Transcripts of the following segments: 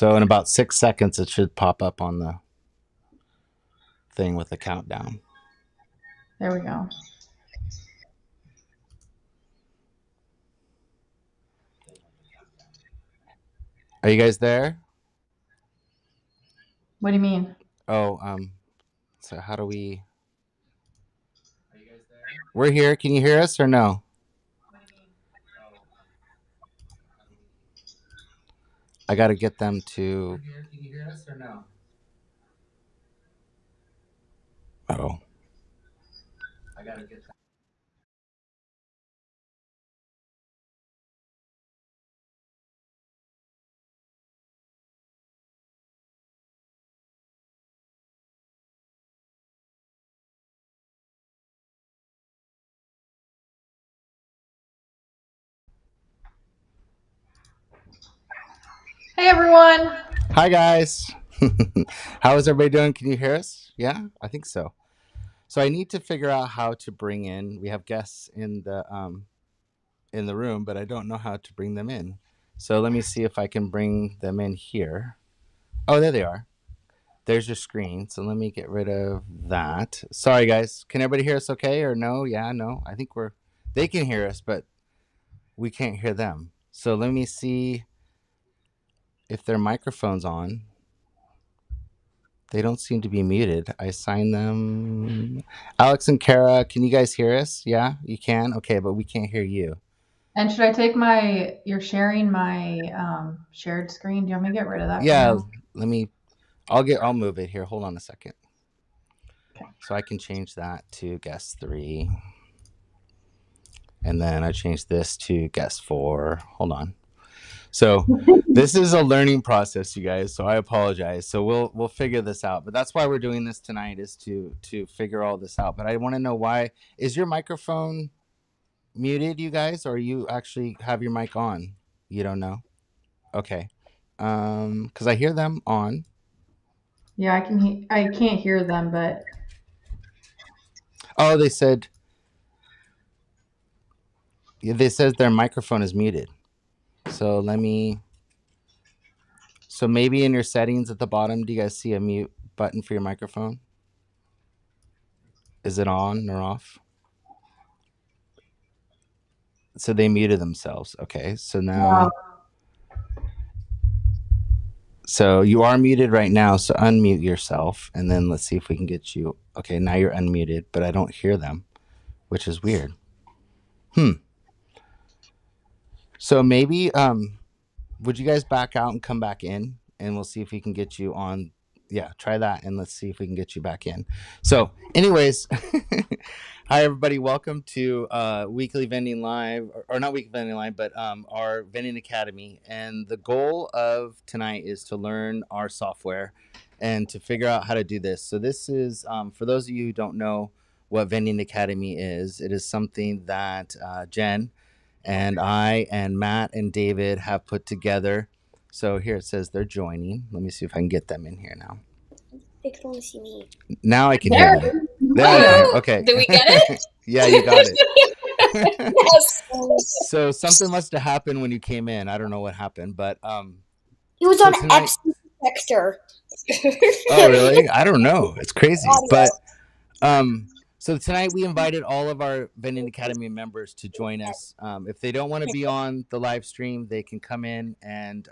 So in about 6 seconds, it should pop up on the thing with the countdown. There we go. Are you guys there? What do you mean? Oh, so how do we? We're here. Can you hear us or no? I got to get them to. Can you hear us or no? Oh. I got to get them. Hey everyone. Hi guys. How is everybody doing? Can you hear us? Yeah, I think so. So I need to figure out how to bring in. We have guests in the room, but I don't know how to bring them in. So let me see if I can bring them in here. Oh, there they are. There's your screen. So let me get rid of that. Sorry guys. Can everybody hear us okay or no? Yeah, no. I think they can hear us, but we can't hear them. So let me see if their microphone's on. They don't seem to be muted. I signed them. Alex and Kara, can you guys hear us? Yeah, you can? Okay, but we can't hear you. And should I take you're sharing my shared screen? Do you want me to get rid of that for Yeah, now? I'll move it here. Hold on a second. Okay. So I can change that to guest 3. And then I change this to guest 4. Hold on. So this is a learning process, you guys. So I apologize. So we'll figure this out. But that's why we're doing this tonight, is to figure all this out. But I want to know, why is your microphone muted, you guys, or you actually have your mic on? You don't know? Okay. Because I hear them on. Yeah, I can't hear them, but Oh, they said their microphone is muted. So so maybe in your settings at the bottom, do you guys see a mute button for your microphone? Is it on or off? So they muted themselves. Okay. So wow. now, so you are muted right now. So unmute yourself, and then let's see if we can get you. Okay. Now you're unmuted, but I don't hear them, which is weird. So maybe would you guys back out and come back in, and we'll see if we can get you on. Yeah, try that, and let's see if we can get you back in. So anyways, hi everybody, welcome to weekly vending live, or not weekly vending live, but our vending academy. And the goal of tonight is to learn our software and to figure out how to do this. So this is for those of you who don't know what vending academy is. It is something that Jen and I and Matt and David have put together. So here it says they're joining. Let me see if I can get them in here now. They can only see me. Now I can hear There. them. Now I can hear. Okay. Do we get it? Yeah, you got it. Yes. So something must have happened when you came in. I don't know what happened, but He was so on tonight. Epstein sector. Oh really? I don't know. It's crazy, Audio. but so tonight we invited all of our Vending Academy members to join us. If they don't want to be on the live stream, they can come in and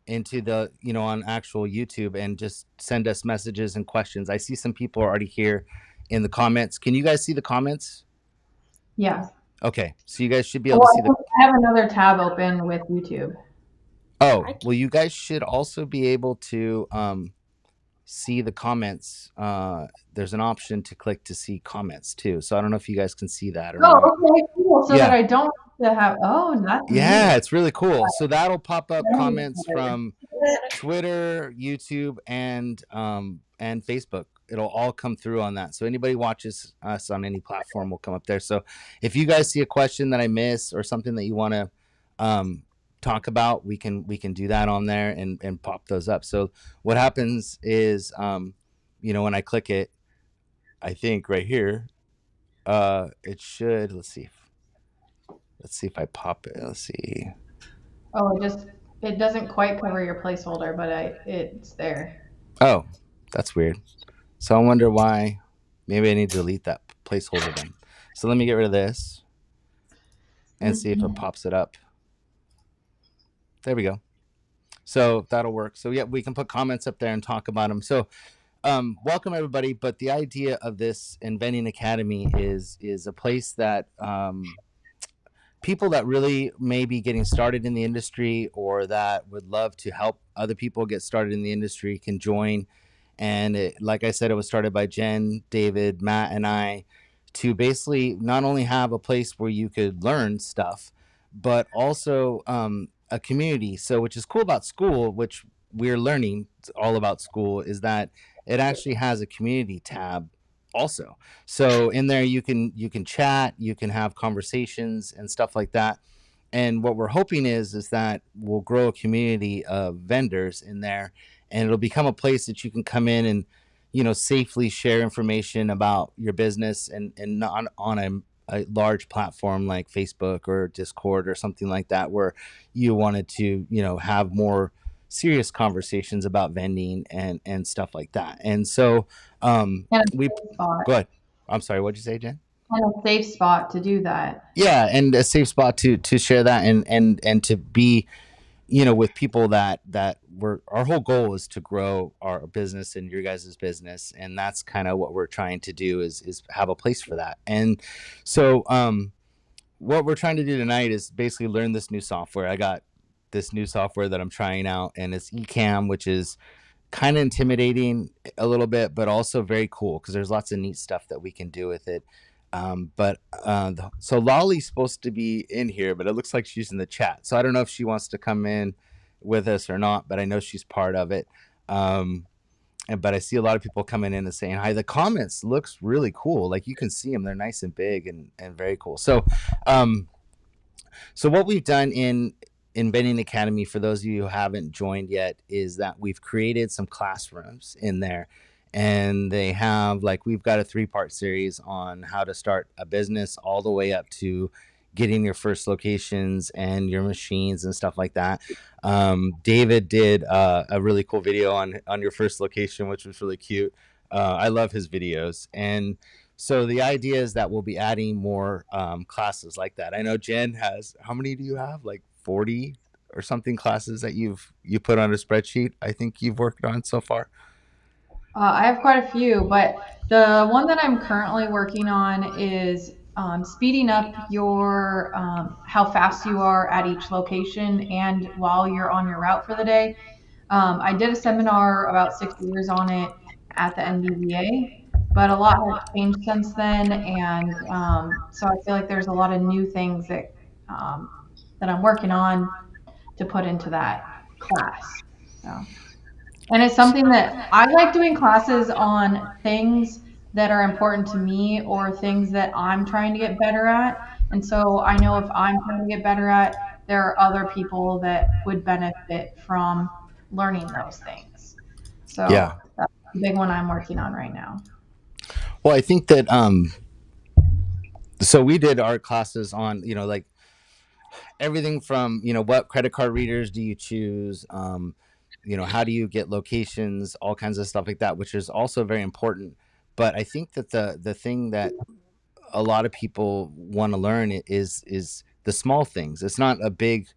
into the on actual YouTube and just send us messages and questions. I see some people are already here in the comments. Can you guys see the comments? Yeah. Okay, so you guys should be able to Well, see the. I have another tab open with YouTube. Oh, well, you guys should also be able to see the comments. There's an option to click to see comments too. So I don't know if you guys can see that or not. Oh, okay, cool. So that Yeah. I don't have to have. Oh, that's Yeah, neat. it's really cool. So that'll pop up That is comments better. from Twitter, YouTube, and Facebook. It'll all come through on that. So anybody watches us on any platform will come up there. So if you guys see a question that I miss or something that you want to um, talk about, we can do that on there and pop those up. So what happens is, when I click it, I think right here, it should. Let's see if I pop it. Let's see. Oh, it just It doesn't quite cover your placeholder, but it's there. Oh, that's weird. So I wonder why. Maybe I need to delete that placeholder then. So let me get rid of this and see if it pops it up. There we go. So that'll work. So yeah, we can put comments up there and talk about them. So welcome everybody. But the idea of this Vending Academy is a place that people that really may be getting started in the industry or that would love to help other people get started in the industry can join. And like I said, it was started by Jen, David, Matt, and I to basically not only have a place where you could learn stuff, but also a community. So, which is cool about school, which we're learning all about school, is that it actually has a community tab also. So in there you can chat, you can have conversations and stuff like that. And what we're hoping is that we'll grow a community of vendors in there, and it'll become a place that you can come in and safely share information about your business, and not on a large platform like Facebook or Discord or something like that, where you wanted to have more serious conversations about vending and stuff like that. And so And we a safe spot. go ahead. I'm sorry, what'd you say, Jen? And a safe spot to do that. Yeah, and a safe spot to share that, and to be with people that we're our whole goal is to grow our business and your guys' business, and that's kind of what we're trying to do is have a place for that. And so what we're trying to do tonight is basically learn this new software. I got this new software that I'm trying out, and it's Ecamm, which is kind of intimidating a little bit, but also very cool because there's lots of neat stuff that we can do with it. So Lolly's supposed to be in here, but it looks like she's in the chat. So I don't know if she wants to come in with us or not, but I know she's part of it. But I see a lot of people coming in and saying hi. The comments looks really cool. Like you can see them; they're nice and big and very cool. Um, so what we've done in Vending Academy, for those of you who haven't joined yet, is that we've created some classrooms in there, and they have we've got a 3-part series on how to start a business all the way up to getting your first locations and your machines and stuff like that. David did a really cool video on your first location, which was really cute. I love his videos. And so the idea is that we'll be adding more classes like that. I know Jen has, how many do you have? Like 40 or something classes that you put on a spreadsheet, I think you've worked on so far. I have quite a few, but the one that I'm currently working on is speeding up your how fast you are at each location and while you're on your route for the day. I did a seminar about 6 years on it at the NDVA, but a lot has changed since then, and so I feel like there's a lot of new things that I'm working on to put into that class. So. And it's something that I like doing classes on things that are important to me or things that I'm trying to get better at. And so I know if I'm trying to get better at, there are other people that would benefit from learning those things. Yeah. So that's the big one I'm working on right now. Well, I think that so we did our classes on everything from what credit card readers do you choose, how do you get locations, all kinds of stuff like that, which is also very important. But I think that the thing that a lot of people want to learn is the small things. It's not a big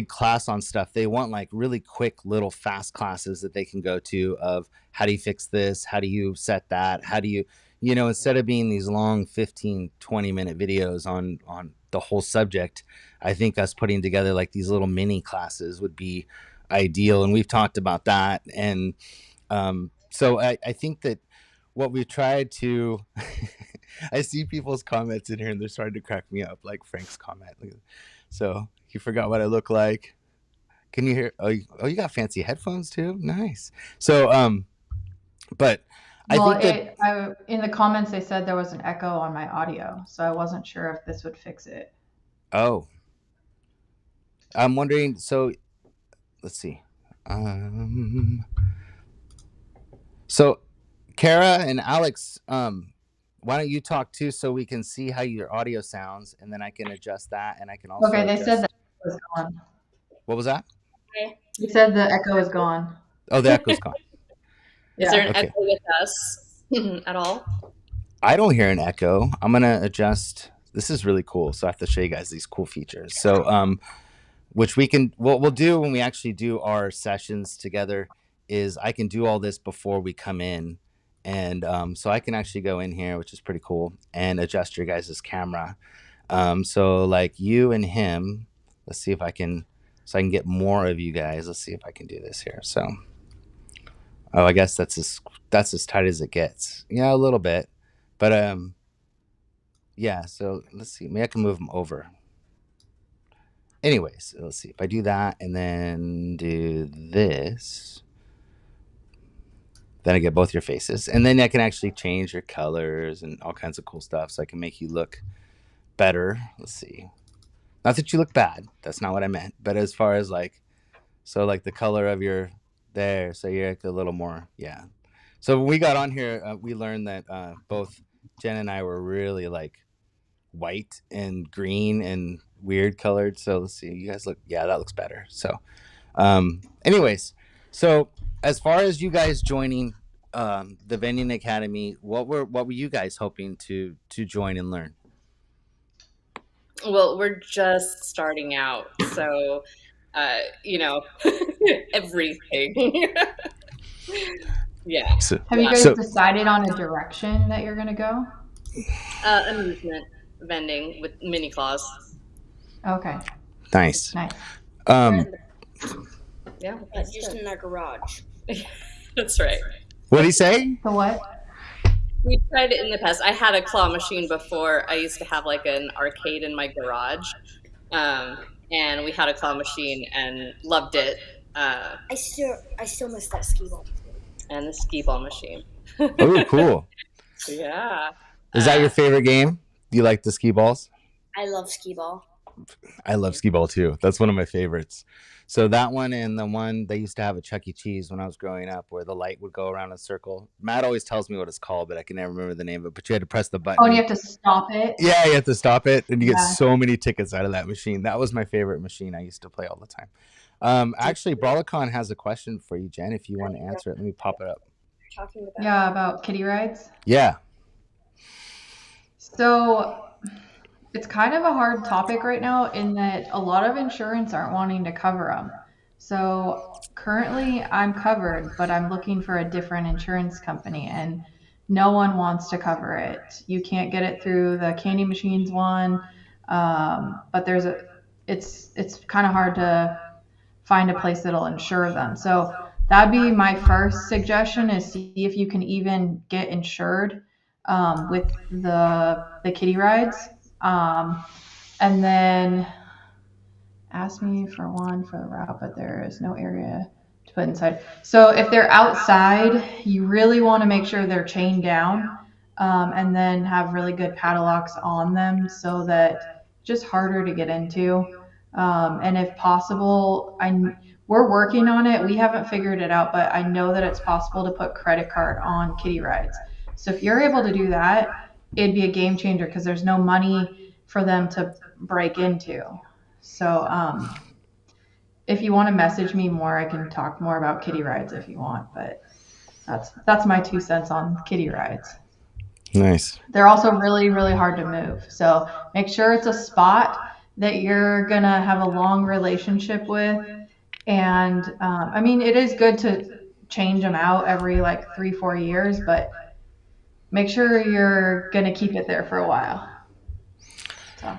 class on stuff. They want really quick little fast classes that they can go to of how do you fix this, how do you set that, how do you instead of being these long 15-20 minute videos on the whole subject. I think us putting together these little mini classes would be ideal, and we've talked about that. And so I think that what we tried to I see people's comments in here and they're starting to crack me up, like Frank's comment. So you forgot what I look like. Can you hear? You got fancy headphones too. Nice. So but I Well, think that in the comments they said there was an echo on my audio, so I wasn't sure if this would fix it. oh, I'm wondering. So let's see. So Kara and Alex, why don't you talk too so we can see how your audio sounds, and then I can adjust that, and I can also Okay, they said adjust. that it was on. What was that? Okay. You said the echo is gone. Oh, the echo's gone. Is there Yeah. an Okay. echo with us at all? I don't hear an echo. I'm gonna adjust. This is really cool. So I have to show you guys these cool features. So which we can what we'll do when we actually do our sessions together is I can do all this before we come in. And so I can actually go in here, which is pretty cool, and adjust your guys' camera. So like you and him, let's see if I can so I can get more of you guys. Let's see if I can do this here. So oh, I guess that's as tight as it gets. Yeah, a little bit. But yeah, so let's see. Maybe I can move them over. Anyways, let's see if I do that and then do this. Then I get both your faces, and then I can actually change your colors and all kinds of cool stuff, so I can make you look better. Let's see. Not that you look bad. That's not what I meant. But as far as like, so like the color of your there, so you're like a little more, yeah. So when we got on here, we learned that both Jen and I were really like white and green and weird colored. So let's see. You guys look, yeah, that looks better. So, anyways, so as far as you guys joining the Vending Academy, what were you guys hoping to join and learn? Well, we're just starting out, so you know, everything. Yeah, So, Have you yeah. guys so decided on a direction that you're gonna go? Amusement vending with mini claws. Okay, nice. nice. Um, Yeah, Just in our garage. that's right. what did he say? So what? We tried it in the past. I had a claw machine before. I used to have like an arcade in my garage, and we had a claw machine and loved it. I still miss that skee ball. And the skee ball machine. Oh, cool. Yeah. Is that your favorite game? Do you like the skee balls? I love skee ball. I love skee ball too. That's one of my favorites. So that one and the one they used to have at Chuck E. Cheese when I was growing up, where the light would go around in a circle. Matt always tells me what it's called, but I can never remember the name of it. But you had to press the button. Oh, and you have to stop it. Yeah, you have to stop it, and you get Yeah. so many tickets out of that machine. That was my favorite machine. I used to play all the time. Actually, Brawlicon has a question for you, Jen. If you want to answer it, let me pop it up. Talking about. Yeah, about kiddie rides. Yeah. So it's kind of a hard topic right now in that a lot of insurance aren't wanting to cover them. So currently I'm covered, but I'm looking for a different insurance company and no one wants to cover it. You can't get it through the candy machines one, but it's kind of hard to find a place that'll insure them. So that'd be my first suggestion is see if you can even get insured with the kiddie rides. And then ask me for one for the route, but there is no area to put inside. So if they're outside, you really want to make sure they're chained down, and then have really good padlocks on them so that it's just harder to get into. And if possible, we're working on it. We haven't figured it out, but I know that it's possible to put credit card on kiddie rides. So if you're able to do that, it'd be a game changer because there's no money for them to break into. So if you want to message me more, I can talk more about kiddie rides if you want. But that's my 2 cents on kiddie rides. Nice. They're also really, really hard to move. So make sure it's a spot that you're going to have a long relationship with. And I mean, it is good to change them out every like 3-4 years, but make sure you're going to keep it there for a while. So.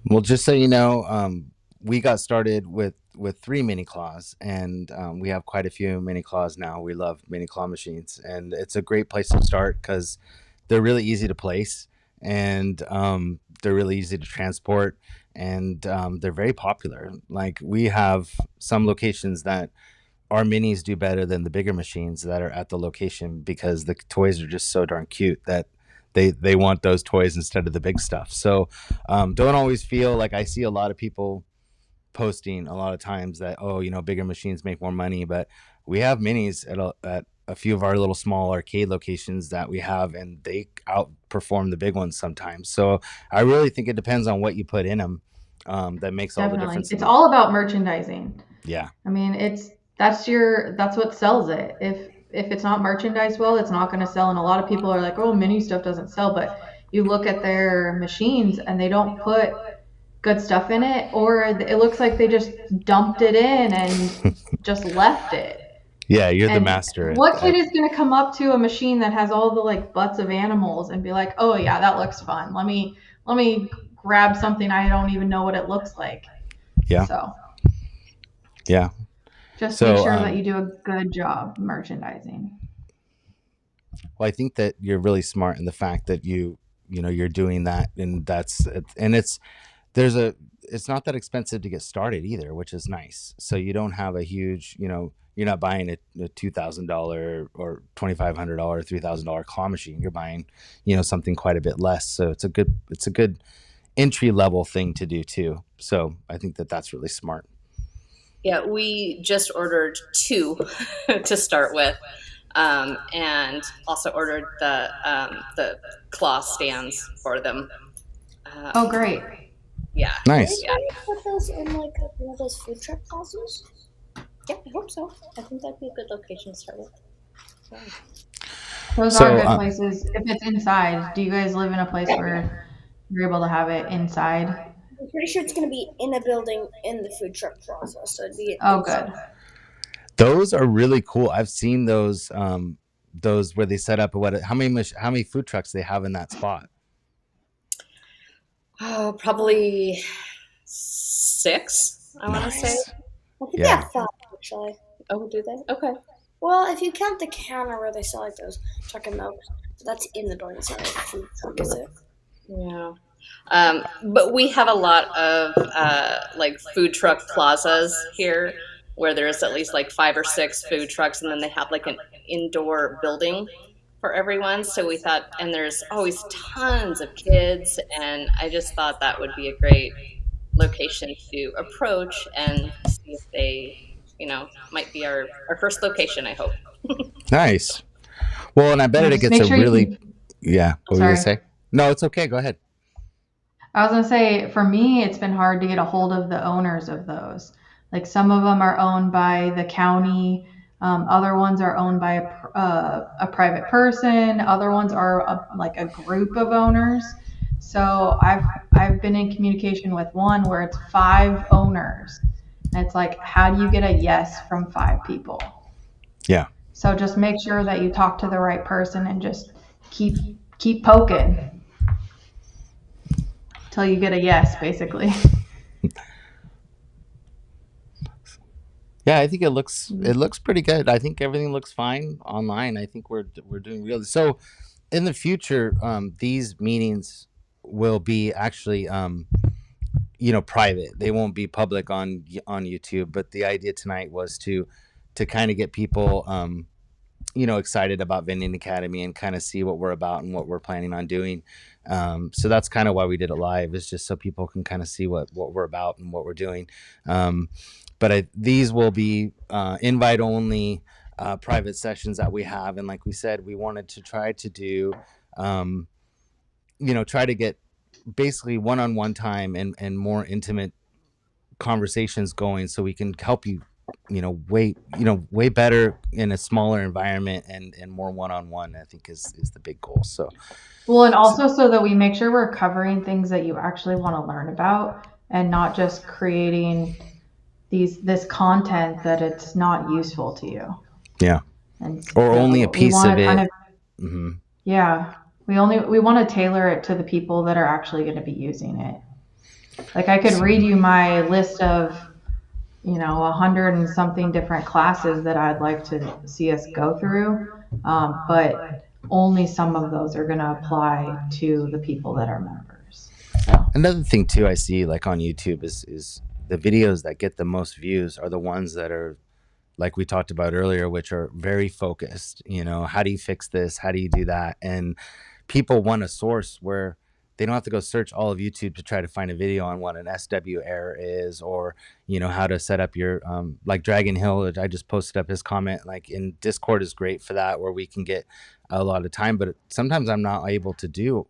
Well, just so you know, we got started with 3 mini claws, and we have quite a few mini claws now. We love mini claw machines, and it's a great place to start because they're really easy to place, and they're really easy to transport, and they're very popular. Like we have some locations that our minis do better than the bigger machines that are at the location because the toys are just so darn cute that they want those toys instead of the big stuff. So don't always feel like I see a lot of people posting a lot of times that, oh, bigger machines make more money, but we have minis at a few of our little small arcade locations that we have, and they outperform the big ones sometimes. So I really think it depends on what you put in them, that makes all the Definitely. difference in It's the all about merchandising. yeah. I mean, that's what sells it. If it's not merchandised well, it's not going to sell. And a lot of people are like, "Oh, mini stuff doesn't sell," but you look at their machines and they don't put good stuff in it, or it looks like they just dumped it in and just left it. Yeah, you're the And master what kid at is going to come up to a machine that has all the like butts of animals and be like, "Oh yeah, that looks fun. Let me grab something I don't even know what it looks like." yeah. So Yeah. just make So sure that you do a good job merchandising. well, I think that you're really smart in the fact that you're doing that, and it's there's a it's not that expensive to get started either, which is nice. So you don't have a huge, you're not buying a $2,000 or $2,500, $3,000 claw machine. You're buying, something quite a bit less. So it's a good entry level thing to do too. So I think that that's really smart. Yeah, we just ordered two to start with, and also ordered the claw stands for them. Oh, Um, great. yeah, Are they Nice. yeah, going to put those in like one of those food truck plazas? yeah. I hope so. I think that'd be a good location to start with. Yeah. Those are So good places. If it's inside, do you guys live in a place where you're able to have it inside? I'm pretty sure it's going to be in a building in the food truck plaza, so it'd be Oh, inside. good. those are really cool. I've seen those where they set up how many food trucks they have in that spot. Oh, probably six, I want to say. Nice. I think they Yeah. have five actually. Oh, do they? Okay. Well, if you count the counter where they sell like those chocolate milks, that's in the building. It's not like a food truck, is it? Yeah. But we have a lot of like food truck plazas here where there's at least like five or six food trucks, and then they have like an indoor building for everyone. So we thought, and there's always tons of kids, and I just thought that would be a great location to approach and see if they, might be our first location, I hope. Nice. Well, and I bet Yeah, it just gets make a sure you really can. yeah. Oh, What were you gonna sorry. say? No, it's okay. Go ahead. I was gonna say, for me, it's been hard to get a hold of the owners of those. Like some of them are owned by the county, other ones are owned by a private person, other ones are like a group of owners. So I've been in communication with one where it's 5 owners, and it's like, how do you get a yes from 5 people? Yeah. So just make sure that you talk to the right person and just keep poking till you get a yes, basically. Yeah, I think it looks pretty good. I think everything looks fine online. I think we're doing really so. In the future, these meetings will be actually private. They won't be public on YouTube. But the idea tonight was to kind of get people excited about Vending Academy and kind of see what we're about and what we're planning on doing. So that's kind of why we did it live, is just so people can kind of see what we're about and what we're doing. Um, but these will be invite only private sessions that we have, and like we said, we wanted to try to do, um, try to get basically one-on-one time and more intimate conversations going, so we can help you way better in a smaller environment and more one-on-one. I think is the big goal. Well, and So also so that we make sure we're covering things that you actually want to learn about and not just creating this content that it's not useful to you. yeah, And or only a so we piece want of to kind it. of, Hmm. yeah, we want to tailor it to the people that are actually going to be using it. Like I could read you my list of 100 and something different classes that I'd like to see us go through, but only some of those are going to apply to the people that are members. So Another thing too, I see like on YouTube is the videos that get the most views are the ones that are like we talked about earlier, which are very focused. How do you fix this? How do you do that? And people want a source where they don't have to go search all of YouTube to try to find a video on what an SW error is, or how to set up your like Dragon Hill. I just posted up his comment. Like in Discord is great for that, where we can get a lot of time. But sometimes I'm not able to do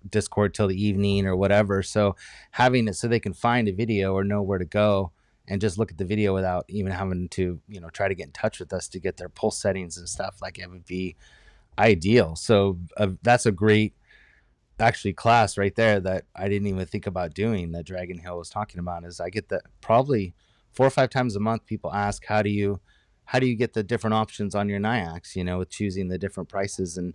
Discord till the evening or whatever. So having it so they can find a video or know where to go and just look at the video without even having to, try to get in touch with us to get their pulse settings and stuff, like it would be ideal. So that's a great actually class right there that I didn't even think about doing, that Dragon Hill was talking about. Is I get that probably 4 or 5 times a month people ask, how do you get the different options on your NIACs, with choosing the different prices, and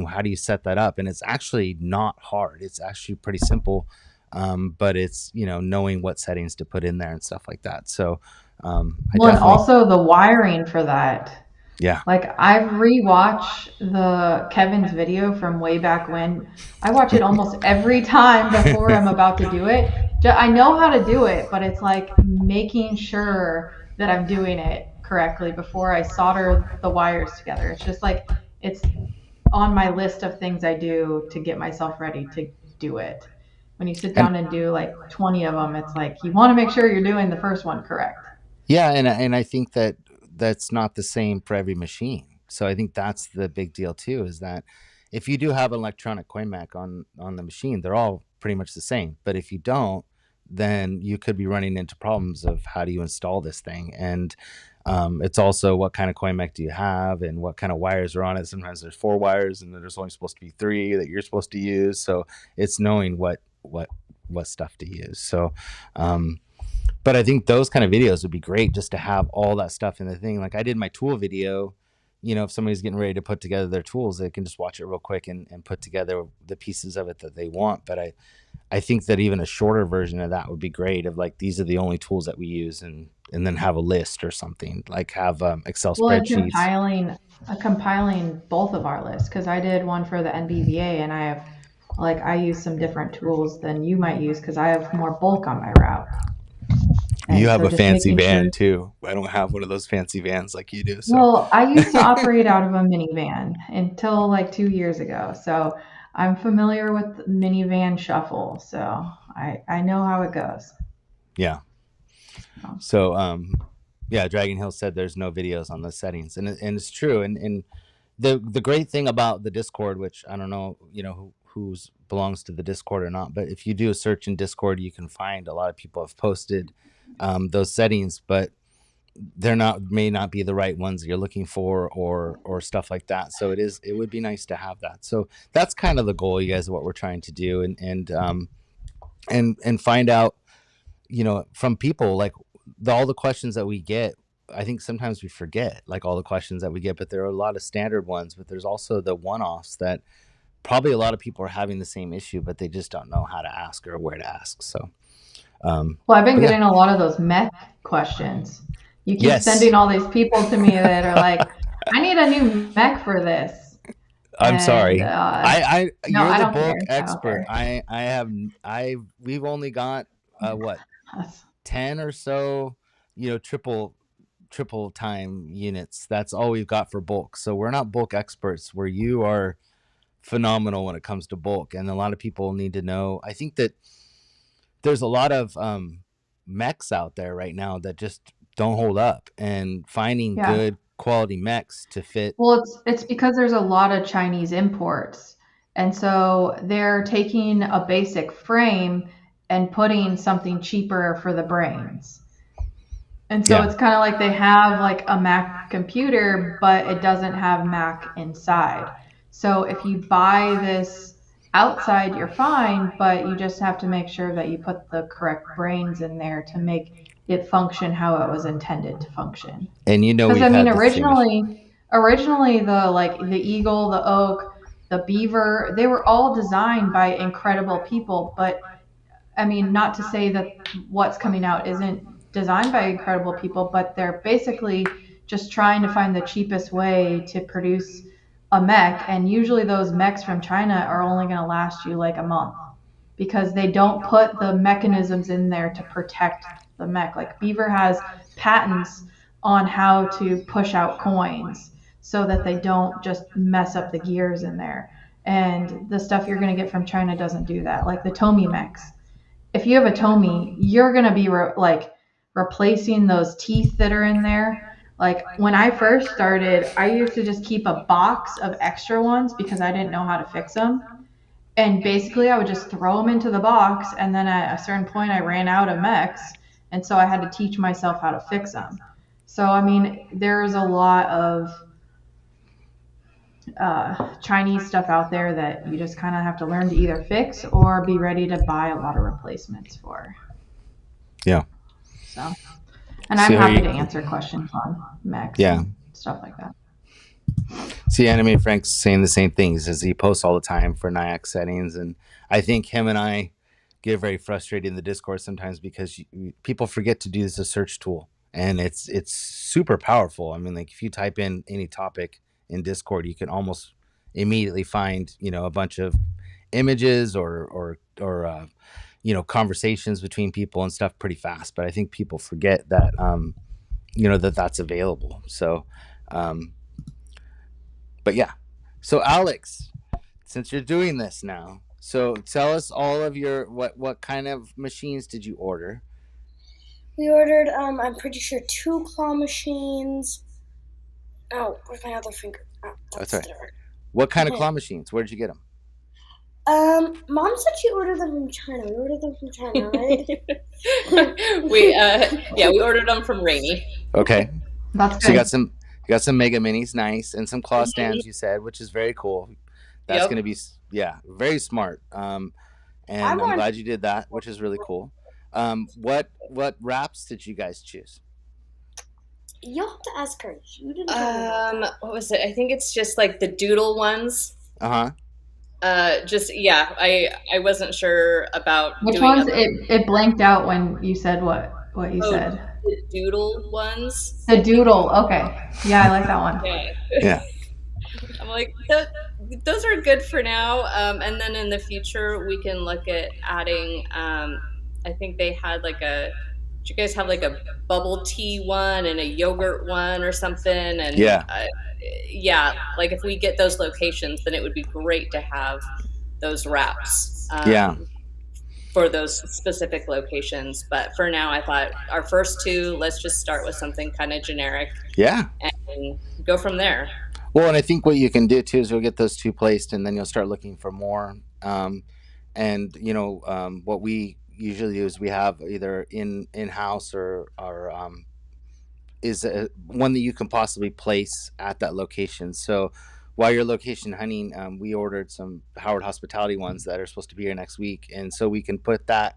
how do you set that up? And it's actually not hard. It's actually pretty simple. But it's, knowing what settings to put in there and stuff like that. So I Well, and definitely, also the wiring for that. yeah. Like I've rewatched the Kevin's video from way back when. I watch it almost every time before I'm about to do it. I know how to do it, but it's like making sure that I'm doing it correctly before I solder the wires together. It's just like it's on my list of things I do to get myself ready to do it. When you sit And down and do like 20 of them, it's like you want to make sure you're doing the first one correct. yeah, and I think that that's not the same for every machine. So I think that's the big deal too, is that if you do have an electronic coin mech on the machine, they're all pretty much the same. But if you don't, then you could be running into problems of how do you install this thing. And it's also what kind of coin mech do you have and what kind of wires are on it. Sometimes there's 4 wires and then there's only supposed to be 3 that you're supposed to use. So it's knowing what stuff to use. So but I think those kind of videos would be great just to have all that stuff in the thing. Like I did my tool video, if somebody's getting ready to put together their tools, they can just watch it real quick and put together the pieces of it that they want. But I think that even a shorter version of that would be great, of like, these are the only tools that we use, and then have a list or something, like have Excel Well, and spreadsheets. compiling both of our lists, because I did one for the NBVA, and I use some different tools than you might use because I have more bulk on my route. You And have so a just fancy making van sure. too. I don't have one of those fancy vans like you do. So Well, I used to operate out of a minivan until like 2 years ago. So I'm familiar with minivan shuffle. So I know how it goes. yeah. So, So yeah, Dragon Hill said there's no videos on the settings, and it's true. And the great thing about the Discord, which I don't know, who's belongs to the Discord or not, but if you do a search in Discord, you can find a lot of people have posted those settings, but may not be the right ones that you're looking for, or stuff like that. So it would be nice to have that. So that's kind of the goal, you guys, what we're trying to do, and find out, from people, like all the questions that we get. I think sometimes we forget, like, all the questions that we get, but there are a lot of standard ones, but there's also the one-offs that probably a lot of people are having the same issue, but they just don't know how to ask or where to ask. So well, I've been but yeah. getting a lot of those mech questions. You keep Yes. sending all these people to me that are like, I need a new mech for this. I'm And sorry. no, You're I the don't care. bulk I don't expert. care. We've only got what, That's- 10 or so, triple time units. That's all we've got for bulk. So we're not bulk experts, where you are phenomenal when it comes to bulk. And a lot of people need to know. I think that there's a lot of mechs out there right now that just don't hold up, and finding Yeah. good quality mechs to fit. Well, it's because there's a lot of Chinese imports. And so they're taking a basic frame and putting something cheaper for the brains. And so Yeah. it's kind of like they have like a Mac computer, but it doesn't have Mac inside. So if you buy this outside, you're fine, but you just have to make sure that you put the correct brains in there to make it function how it was intended to function. And Because I we've mean, had the same issue. originally the eagle, the oak, the beaver, they were all designed by incredible people. But I mean, not to say that what's coming out isn't designed by incredible people, but they're basically just trying to find the cheapest way to produce a mech. And usually those mechs from China are only going to last you like a month because they don't put the mechanisms in there to protect the mech. Like Beaver has patents on how to push out coins so that they don't just mess up the gears in there. And the stuff you're going to get from China doesn't do that. Like the Tomy mechs, if you have a Tomy, you're going to be replacing those teeth that are in there. Like when I first started, I used to just keep a box of extra ones because I didn't know how to fix them. And basically, I would just throw them into the box, and then at a certain point, I ran out of mechs, and so I had to teach myself how to fix them. So I mean, there's a lot of Chinese stuff out there that you just kind of have to learn to either fix or be ready to buy a lot of replacements for. Yeah. So, and I'm So happy you, to answer questions on mechs yeah. and stuff like that. See, Anime Frank's saying the same things as he posts all the time for NIAC settings, and I think him and I get very frustrated in the Discord sometimes because people forget to use the search tool, and it's super powerful. I mean, like if you type in any topic in Discord, you can almost immediately find a bunch of images or conversations between people and stuff pretty fast. But I think people forget that that's available. So. But yeah, so Alex, since you're doing this now, so tell us all of your what kind of machines did you order? We ordered, I'm pretty sure 2 claw machines. Oh, where's my other finger? Oh, that's Sorry. there. What kind of Okay. claw machines? Where did you get them? Mom said she ordered them from China. We ordered them from China, right? we ordered them from Rainy. Okay, That's so you good. got some Mega Minis, nice, and some claw stands. You said, which is very cool. That's Yep. going to be very smart. And I'm glad you did that, which is really cool. What wraps did you guys choose? You'll have to ask her. You didn't tell me. What was it? I think it's just like the doodle ones. Uh-huh. I wasn't sure about Which doing ones? It blanked out when you said what you said. The doodle ones. The doodle. Okay. Yeah, I like that one. Yeah. I'm like, those are good for now. And then in the future, we can look at adding. I think they had like a. Do you guys have like a bubble tea one and a yogurt one or something? And Yeah. Like if we get those locations, then it would be great to have those wraps. For those specific locations. But for now, I thought our first 2, let's just start with something kind of generic. Yeah. And go from there. Well, and I think what you can do too is you'll get those 2 placed, and then you'll start looking for more. What we usually do is we have either in house or is one that you can possibly place at that location. So while you're location hunting, we ordered some Howard Hospitality ones that are supposed to be here next week, and so we can put that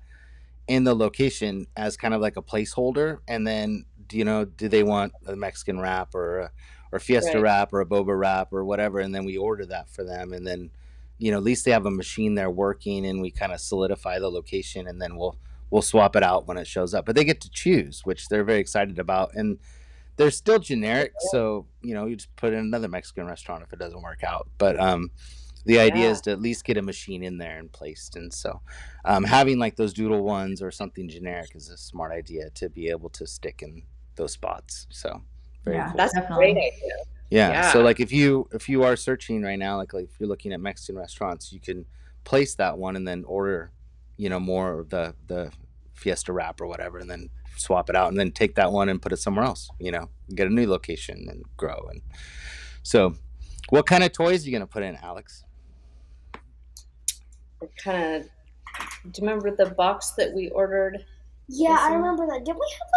in the location as kind of like a placeholder. And then do they want a Mexican wrap or Fiesta wrap or a boba wrap or whatever, and then we order that for them, and then at least they have a machine there working, and we kind of solidify the location, and then we'll swap it out when it shows up. But they get to choose, which they're very excited about, and they're still generic, so you just put in another Mexican restaurant if it doesn't work out. But the idea is to at least get a machine in there and placed, and so having like those doodle ones or something generic is a smart idea to be able to stick in those spots. So very cool. That's a great idea. Yeah. So like if you are searching right now, like if you're looking at Mexican restaurants, you can place that one and then order more of the Fiesta wrap or whatever, and then swap it out, and then take that one and put it somewhere else, get a new location and grow. And so what kind of toys are you going to put in, Alex? Do you remember the box that we ordered? Yeah, I remember that. Did we have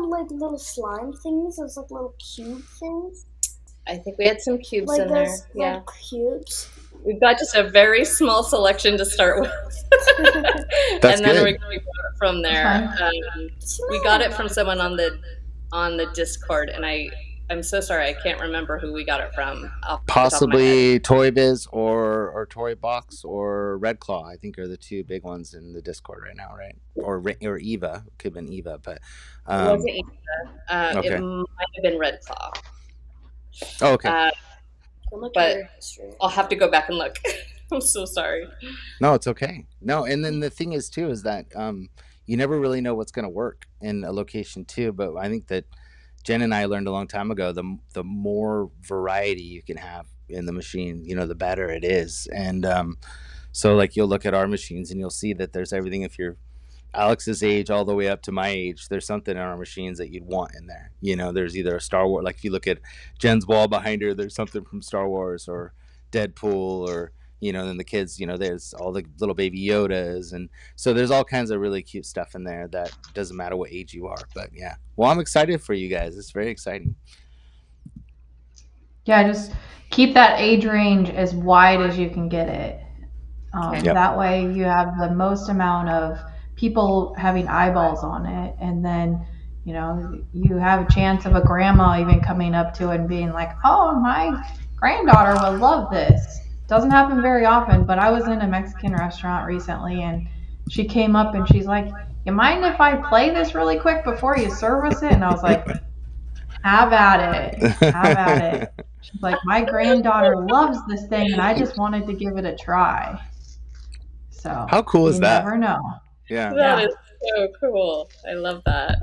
like those little slime things? Those like little cube things? I think we had some cubes like in those, there. Yeah. Cubes. We've got just a very small selection to start with. That's and then good. we go from there. We got it from someone on the Discord, and I'm so sorry, I can't remember who we got it from. Possibly Toy Biz or Toy Box or Red Claw, I think, are the 2 big ones in the Discord right now, right? Or Eva, could have been Eva, but it wasn't Eva. Okay. It might have been Red Claw. Oh, okay. But I'll have to go back and look. I'm so sorry. No, it's okay. No, and then the thing is too is that you never really know what's going to work in a location too. But I think that Jen and I learned a long time ago, the more variety you can have in the machine, the better it is. And so like you'll look at our machines and you'll see that there's everything. If you're Alex's age all the way up to my age, there's something in our machines that you'd want in there. There's either a Star Wars, like if you look at Jen's wall behind her, there's something from Star Wars or Deadpool or then the kids, there's all the little baby Yodas, and so there's all kinds of really cute stuff in there that doesn't matter what age you are. But yeah, well, I'm excited for you guys. It's very exciting. Yeah, just keep that age range as wide as you can get it. Yep. That way you have the most amount of people having eyeballs on it. And then, you have a chance of a grandma even coming up to it and being like, oh, my granddaughter will love this. Doesn't happen very often, but I was in a Mexican restaurant recently and she came up and she's like, you mind if I play this really quick before you service it? And I was like, have at it. Have at it. She's like, my granddaughter loves this thing and I just wanted to give it a try. So how cool is you that? never know. Yeah. That is so cool. I love that.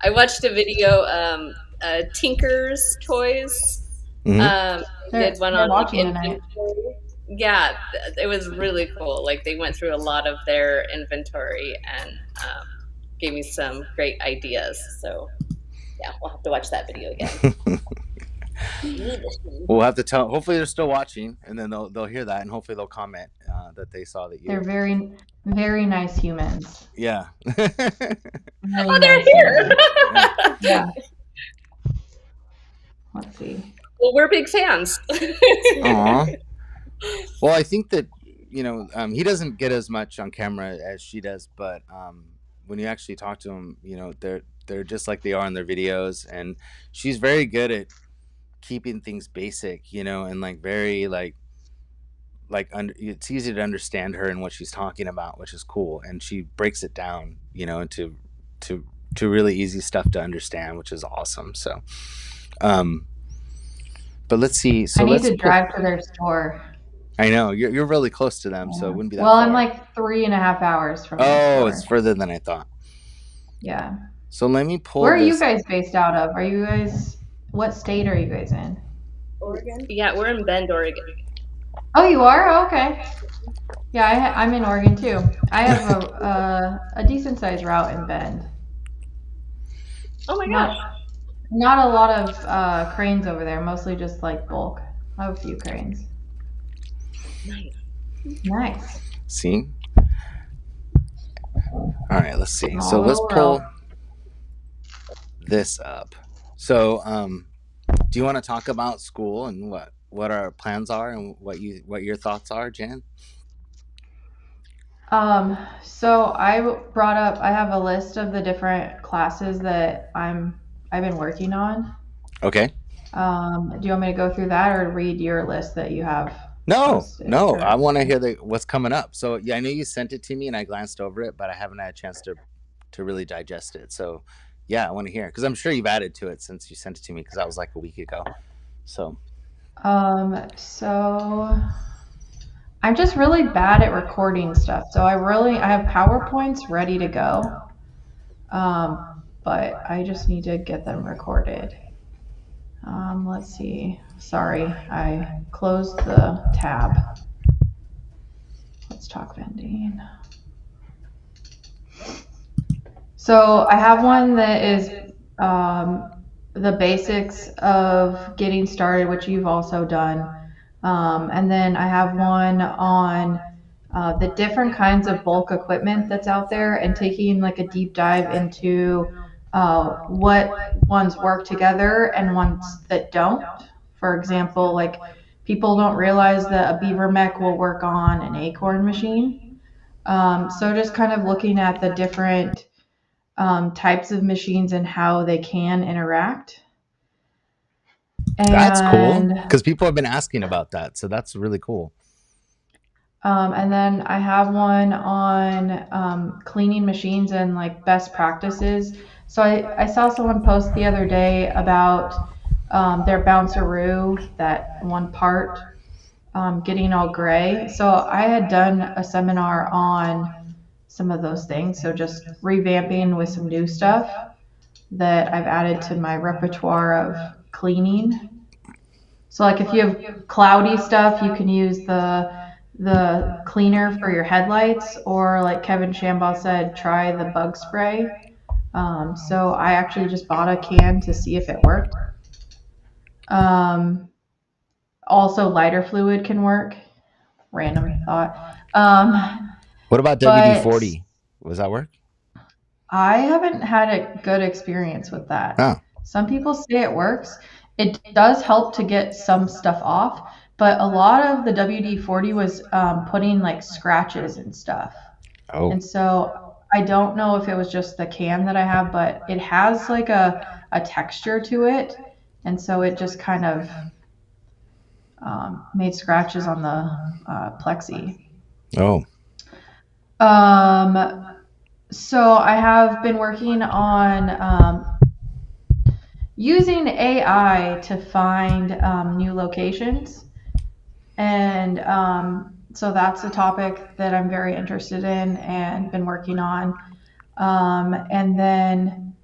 I watched a video, Tinker's Toys. Did one on like inventory. Yeah, it was really cool. Like they went through a lot of their inventory and gave me some great ideas. So yeah, we'll have to watch that video again. We'll have to tell. Hopefully, they're still watching, and then they'll hear that, and hopefully they'll comment that they saw that you. They're very, very nice humans. Yeah. Oh, they're here. Yeah. Let's see. Well, we're big fans. Aww. Well, I think that he doesn't get as much on camera as she does, but when you actually talk to him, they're just like they are in their videos, and she's very good at keeping things basic, and like very it's easy to understand her and what she's talking about, which is cool, and she breaks it down, into really easy stuff to understand, which is awesome. So, but let's see. So I need to drive to their store. I know you're really close to them, so it wouldn't be that well, far. I'm like 3.5 hours from. Oh, it's further than I thought. Yeah. So let me pull. Where are you guys based out of? Are you guys? What state are you guys in? Oregon. Yeah, we're in Bend, Oregon. Oh, you are? Oh, okay. Yeah, I'm in Oregon too. I have a decent sized route in Bend. Oh my gosh. Not a lot of cranes over there. Mostly just like bulk. I have a few cranes. Nice. See? All right, let's see. So let's pull this up. So, do you want to talk about school and what our plans are and what your thoughts are, Jan? So I brought up. I have a list of the different classes that I've been working on. Okay. Do you want me to go through that or read your list that you have? No. I want to hear what's coming up. So yeah, I know you sent it to me and I glanced over it, but I haven't had a chance to really digest it. So yeah, I want to hear, because I'm sure you've added to it since you sent it to me, because that was like a week ago. So. So I'm just really bad at recording stuff. So I have PowerPoints ready to go. But I just need to get them recorded. Let's see. Sorry, I closed the tab. Let's talk vending. So I have one that is the basics of getting started, which you've also done. And then I have one on the different kinds of bulk equipment that's out there and taking like a deep dive into what ones work together and ones that don't. For example, like people don't realize that a beaver mech will work on an acorn machine. So just kind of looking at the different types of machines and how they can interact. That's cool, because people have been asking about that, so that's really cool. And then I have one on cleaning machines and like best practices. So I saw someone post the other day about their bounceroo, that one part getting all gray. So I had done a seminar on some of those things. So just revamping with some new stuff that I've added to my repertoire of cleaning. So like if you have cloudy stuff, you can use the cleaner for your headlights, or like Kevin Shambaugh said, try the bug spray. So I actually just bought a can to see if it worked. Also, lighter fluid can work. Random thought. Um, What about WD but 40? Was that work? I haven't had a good experience with that. Oh, Some people say it works. It does help to get some stuff off, but a lot of the WD-40 was putting like scratches and stuff. oh, And so I don't know if it was just the can that I have, but it has like a texture to it. And so it just kind of made scratches on the plexi. oh, Um, so I have been working on using AI to find new locations. And so that's a topic that I'm very interested in and been working on. And then,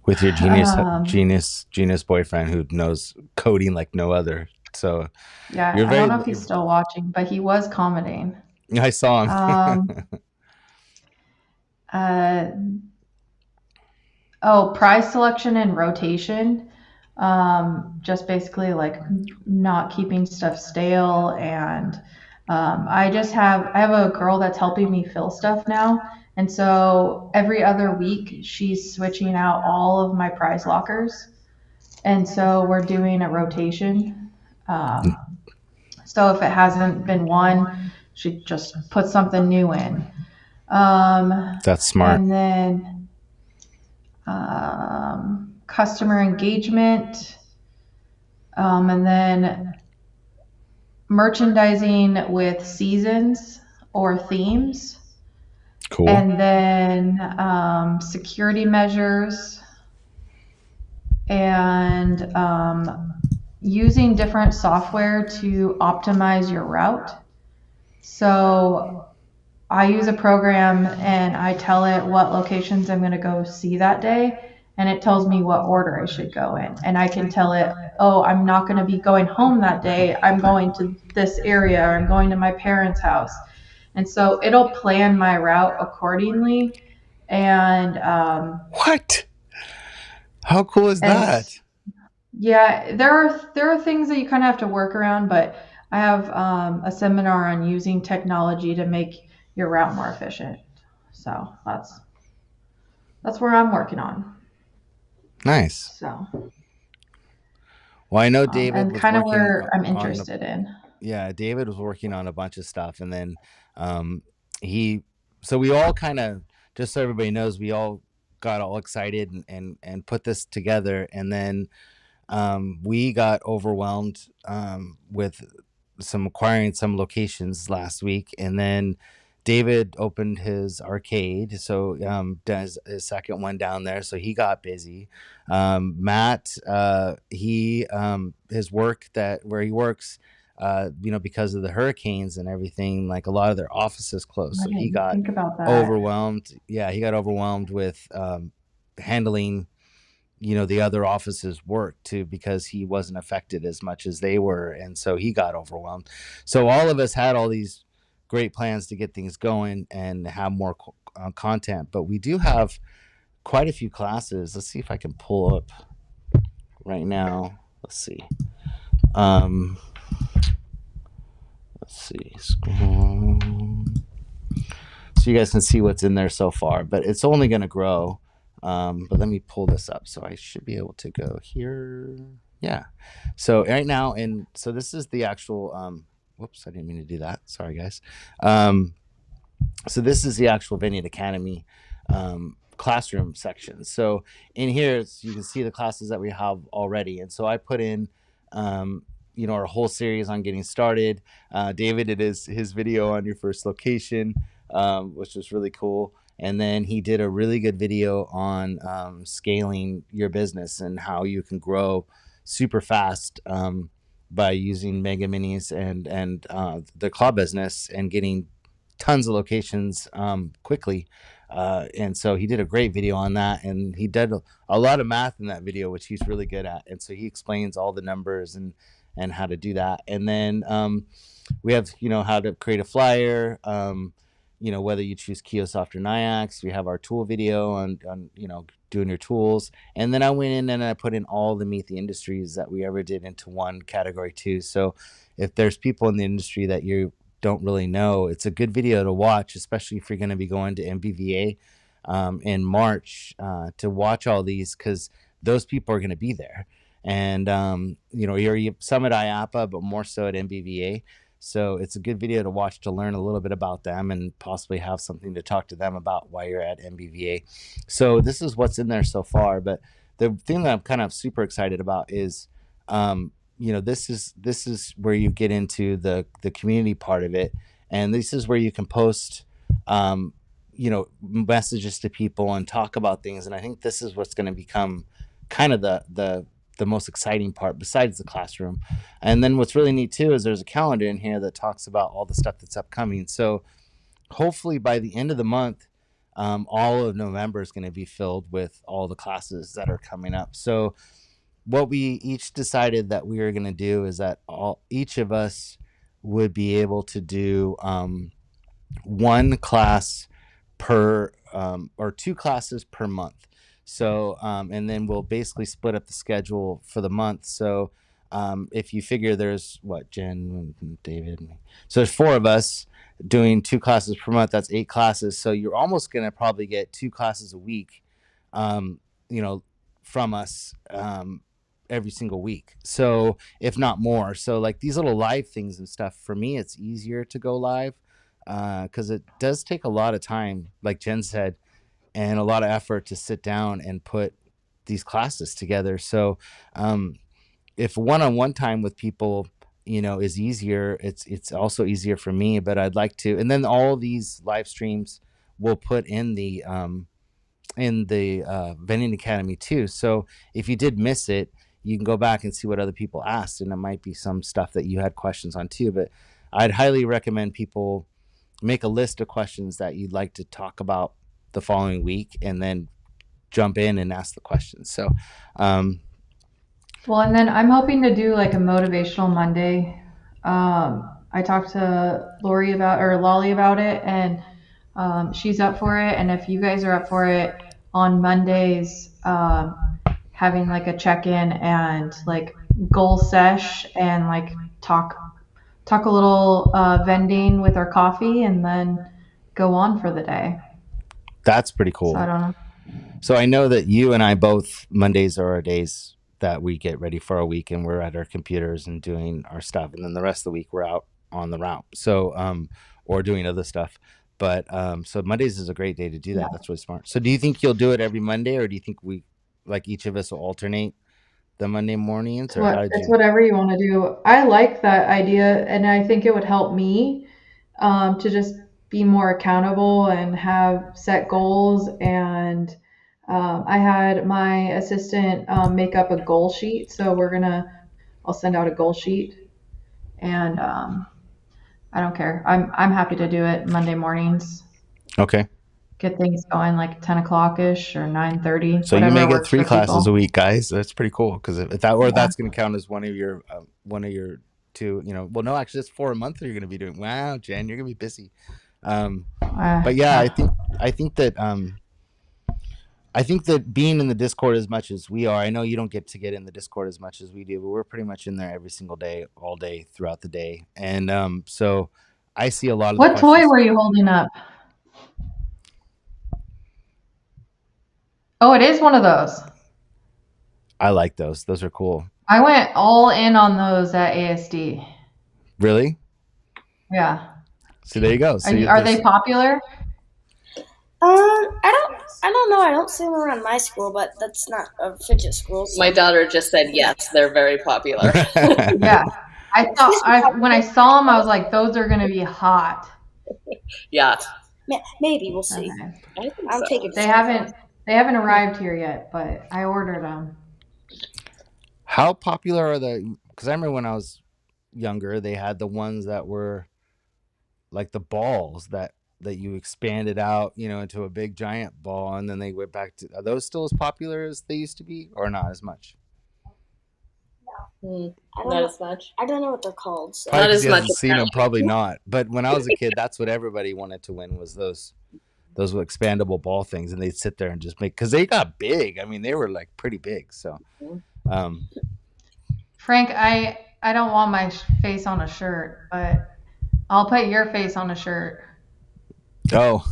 with your um, genius boyfriend who knows coding like no other. So yeah, you're I don't very. know if he's still watching, but he was commenting. I saw him. Um, uh, oh, prize selection and rotation. Just basically like not keeping stuff stale. And I have a girl that's helping me fill stuff now. And so every other week she's switching out all of my prize lockers. And so we're doing a rotation. Um, so if it hasn't been won, she just puts something new in. That's smart. And then customer engagement, and then merchandising with seasons or themes, Cool. and then security measures, and using different software to optimize your route. So I use a program and I tell it what locations I'm going to go see that day. And it tells me what order I should go in. And I can tell it, oh, I'm not going to be going home that day. I'm going to this area, or I'm going to my parents' house. And so it'll plan my route accordingly. And, What? How cool is and that? yeah, there are things that you kind of have to work around, but I have a seminar on using technology to make your route more efficient. So that's where I'm working on. Nice. So Well, I know David and was kind of working where I'm on. interested in. Yeah, David was working on a bunch of stuff, and then he. So we all kind of, just so everybody knows, we all got all excited and put this together, and then we got overwhelmed with acquiring some locations last week, and then David opened his arcade, so does his second one down there, so he got busy. Matt, he his work that where he works. Because of the hurricanes and everything, like a lot of their offices closed, I so he didn't got think about that. overwhelmed. Yeah, he got overwhelmed with handling the other offices work too, because he wasn't affected as much as they were, and so he got overwhelmed. So all of us had all these great plans to get things going and have more content, but we do have quite a few classes. Let's see if I can pull up right now. Let's see. um let's see. So you guys can see what's in there so far, but it's only going to grow. But let me pull this up, so I should be able to go here. Yeah. So right now, and so this is the actual. Whoops, I didn't mean to do that. Sorry, guys. So this is the actual Vending Academy classroom section. So in here, you can see the classes that we have already, and so I put in. Our whole series on getting started. David did his video on your first location, which was really cool. And then he did a really good video on scaling your business and how you can grow super fast by using mega minis and the club business and getting tons of locations quickly. And so he did a great video on that, and he did a lot of math in that video, which he's really good at. And so he explains all the numbers and how to do that. And then we have how to create a flyer, whether you choose Kiosoft or Nyax. We have our tool video on doing your tools. And then I went in and I put in all the Meet the Industries that we ever did into one category too. So if there's people in the industry that you don't really know, it's a good video to watch, especially if you're going to be going to MBVA in March to watch all these, because those people are going to be there. And, you're some at IAPA, but more so at MBVA. So it's a good video to watch to learn a little bit about them and possibly have something to talk to them about while you're at MBVA. So this is what's in there so far. But the thing that I'm kind of super excited about is, this is where you get into the community part of it, and this is where you can post, messages to people and talk about things. And I think this is what's going to become kind of the most exciting part besides the classroom. And then what's really neat too is there's a calendar in here that talks about all the stuff that's upcoming. So hopefully by the end of the month, all of November is going to be filled with all the classes that are coming up. So what we each decided that we were going to do is that each of us would be able to do one class per or two classes per month. So and then we'll basically split up the schedule for the month. So if you figure there's Jen, David, so there's four of us doing two classes per month. That's 8 classes. So you're almost going to probably get 2 classes a week, from us every single week. So if not more. So like these little live things and stuff, for me, it's easier to go live because it does take a lot of time, like Jen said, and a lot of effort to sit down and put these classes together. So if one-on-one time with people, is easier, it's also easier for me. But I'd like to, and then all these live streams we'll put in the Vending Academy too. So if you did miss it, you can go back and see what other people asked, and it might be some stuff that you had questions on too. But I'd highly recommend people make a list of questions that you'd like to talk about the following week, and then jump in and ask the questions. So Well, and then I'm hoping to do like a motivational Monday. I talked to Lori or Lolly about it, and she's up for it. And if you guys are up for it, on Mondays, having like a check-in and like goal sesh and like talk a little vending with our coffee, and then go on for the day. That's pretty cool. So I don't know. So I know that you and I both, Mondays are our days that we get ready for our week, and we're at our computers and doing our stuff. And then the rest of the week we're out on the route. So, or doing other stuff. But, so Mondays is a great day to do that. Yeah. That's really smart. So do you think you'll do it every Monday, or do you think each of us will alternate the Monday mornings, or how did It's you? whatever you want to do. I like that idea, and I think it would help me to just be more accountable and have set goals. And I had my assistant make up a goal sheet, so I'll send out a goal sheet, and I don't care. I'm happy to do it Monday mornings. Okay. Get things going like 10 o'clock ish or 9:30, So you whatever may get works 3 for classes people. a week, guys. That's pretty cool. Because if that, or Yeah. that's going to count as one of your 2. Well, no, actually, it's 4 a month that you're going to be doing. Wow, Jen, you're going to be busy. But yeah, I think that being in the Discord as much as we are, I know you don't get in the Discord as much as we do, but we're pretty much in there every single day, all day throughout the day. And so I see a lot of the What toy questions. were you holding up? Oh, it is one of those. I like those. Those are cool. I went all in on those at ASD. Really? Yeah. So there you go. So Are they popular? I don't know. I don't see them around my school, but that's not a fidget school. So. My daughter just said yes, they're very popular. Yeah. When I saw them, I was like, those are going to be hot. Yeah. Maybe we'll see. Okay. I think I'm so. taking. They haven't arrived here yet, but I ordered them. How popular are the? Because I remember when I was younger, they had the ones that were like the balls that you expanded out, into a big giant ball, and then they went back to. Are those still as popular as they used to be, or not as much? I don't Not know. as much. I don't know what they're called. So Probably Not because as he much hasn't seen them. apparently. Probably not. But when I was a kid, that's what everybody wanted to win was those expandable ball things, and they'd sit there and just make because they got big. I mean, they were like pretty big. So, um, Frank, I don't want my face on a shirt, but I'll put your face on a shirt. oh,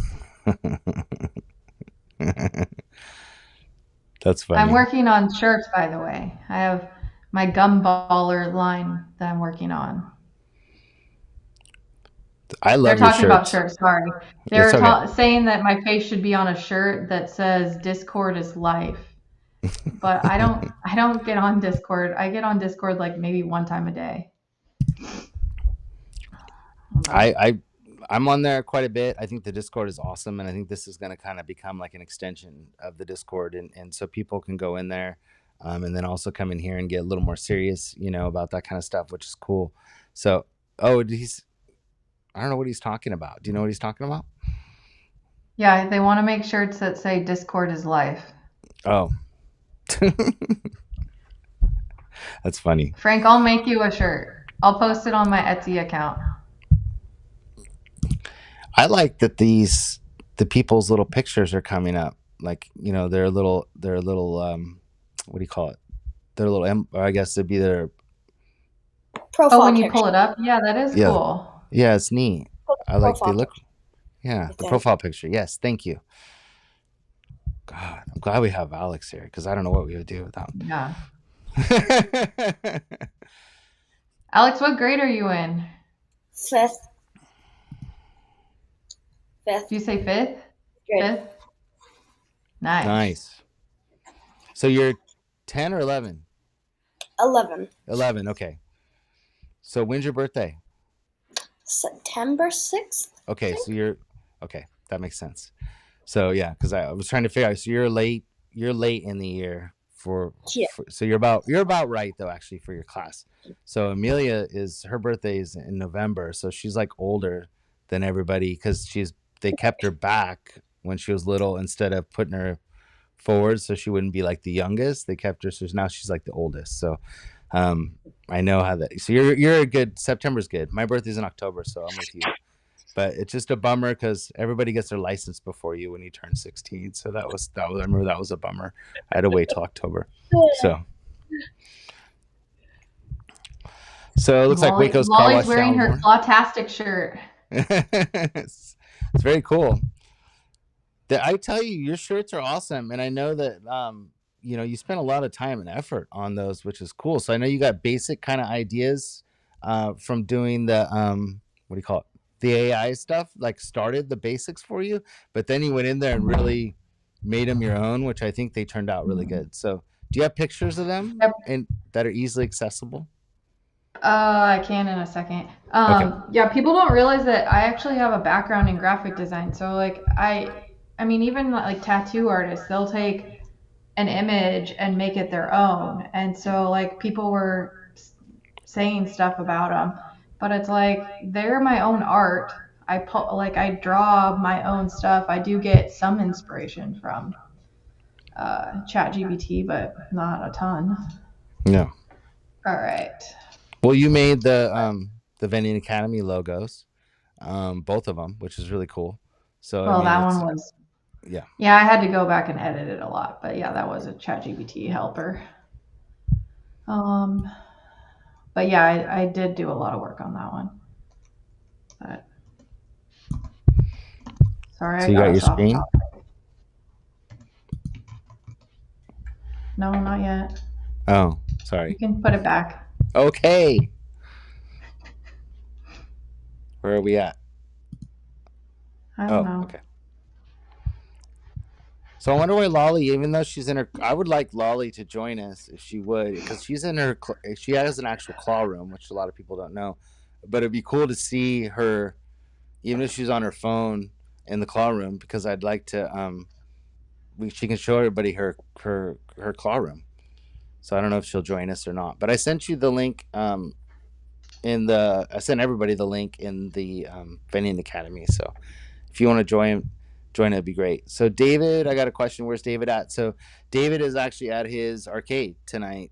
that's I'm funny. working on shirts, by the way. I have my gumballer line that I'm working on. I They're love your talking about shirts. shirts. Sorry, It's they're okay. saying that my face should be on a shirt that says "Discord is life." But I don't get on Discord. I get on Discord like maybe one time a day. I, But I I'm on there quite a bit. I think the Discord is awesome, and I think this is going to kind of become like an extension of the Discord, and so people can go in there, and then also come in here and get a little more serious, about that kind of stuff, which is cool. So, oh, I don't know what he's talking about. Do you know what he's talking about? yeah, they want to make shirts that say "Discord is life." Oh, that's funny. Frank, I'll make you a shirt. I'll post it on my Etsy account. I like that the people's little pictures are coming up. Like, their little what do you call it? Their little or I guess it'd be their Oh, profile when you picture. pull it up, yeah, that is yeah, cool. yeah, it's neat. I like they Profile look picture. yeah, the There. profile picture. Yes, thank you. God, I'm glad we have Alex here because I don't know what we would do without Yeah. him. Alex, what grade are you in? Fifth. Did you say fifth? Grade. Fifth? Nice. Nice. So you're 10 or 11? 11. 11, okay. So when's your birthday? September 6th. Okay, so okay, that makes sense. So yeah, because I was trying to figure out. So you're late in the year Yeah. so you're about right though actually for your class. So Amelia her birthday is in November, so she's like older than everybody because they kept her back when she was little instead of putting her forward so she wouldn't be like the youngest. They kept her so now she's like the oldest. So I know how that. So you're a good. September's good. My birthday's in October, so I'm with you. But it's just a bummer because everybody gets their license before you when you turn 16. So that was. I remember that was a bummer. I had to wait till October. So it looks like Waco's car Lolly's wash wearing down her more. Clawtastic shirt. It's very cool. I tell you, your shirts are awesome, and I know that you spent a lot of time and effort on those, which is cool. So I know you got basic kind of ideas from doing the what do you call it, the AI stuff, like started the basics for you, but then you went in there and really made them your own, which I think they turned out really good. So do you have pictures of them Yep. and that are easily accessible? I can in a second. Okay. Yeah, people don't realize that I actually have a background in graphic design. So like I mean, even like tattoo artists, they'll take an image and make it their own. And so like people were saying stuff about them, but it's like they're my own art. I draw my own stuff. I do get some inspiration from ChatGPT, but not a ton. No. All right. Well, you made the Vending Academy logos, both of them, which is really cool. So I Well, mean, that it's one was, yeah. yeah, I had to go back and edit it a lot, but yeah, that was a ChatGPT helper. Um, but yeah, I did do a lot of work on that one. But sorry, So I you got got your us off screen? topic. No, not yet. Oh, You sorry. can put it back. Okay. Where are we at? I don't Oh, know. okay. So I wonder why Lolly, even though she's in her, I would like Lolly to join us if she would, because she's in her, she has an actual claw room, which a lot of people don't know. But it'd be cool to see her, even if she's on her phone in the claw room, because I'd like to, she can show everybody her claw room. So I don't know if she'll join us or not. But I sent you the link, I sent everybody the link in the Vending Academy. So if you want to join, it'd be great. So David, I got a question. Where's David at? So David is actually at his arcade tonight.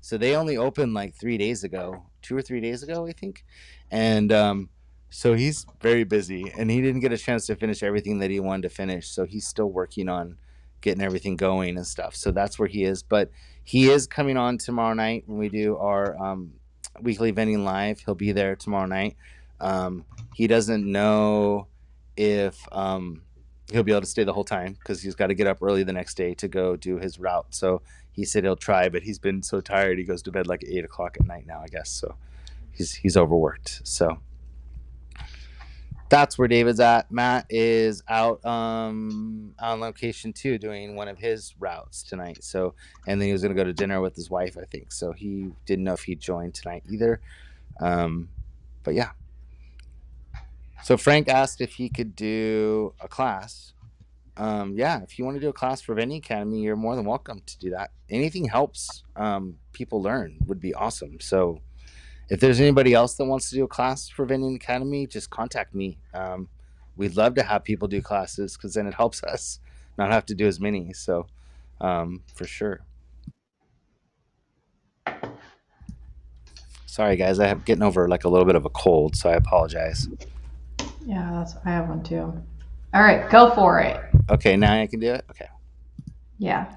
So they only opened like 3 days ago, 2 or 3 days ago, I think. And so he's very busy, and he didn't get a chance to finish everything that he wanted to finish. So he's still working on getting everything going and stuff. So that's where he is. But he is coming on tomorrow night when we do our weekly vending live. He'll be there tomorrow night. He doesn't know if he'll be able to stay the whole time because he's got to get up early the next day to go do his route. So he said he'll try, but he's been so tired he goes to bed like 8 o'clock at night now, I guess. So he's overworked. So that's where David's at. Matt is out on location too, doing one of his routes tonight. So, and then he was going to go to dinner with his wife, I think. So he didn't know if he'd join tonight either. But yeah. So Frank asked if he could do a class. Yeah, if you want to do a class for Vending Academy, you're more than welcome to do that. Anything helps people learn would be awesome. So if there's anybody else that wants to do a class for Vending Academy, just contact me. We'd love to have people do classes because then it helps us not have to do as many. So for sure. Sorry guys, I have getting over like a little bit of a cold, so I apologize. Yeah, I have one too. All right, go for it. Okay, now I can do it. Okay. Yeah.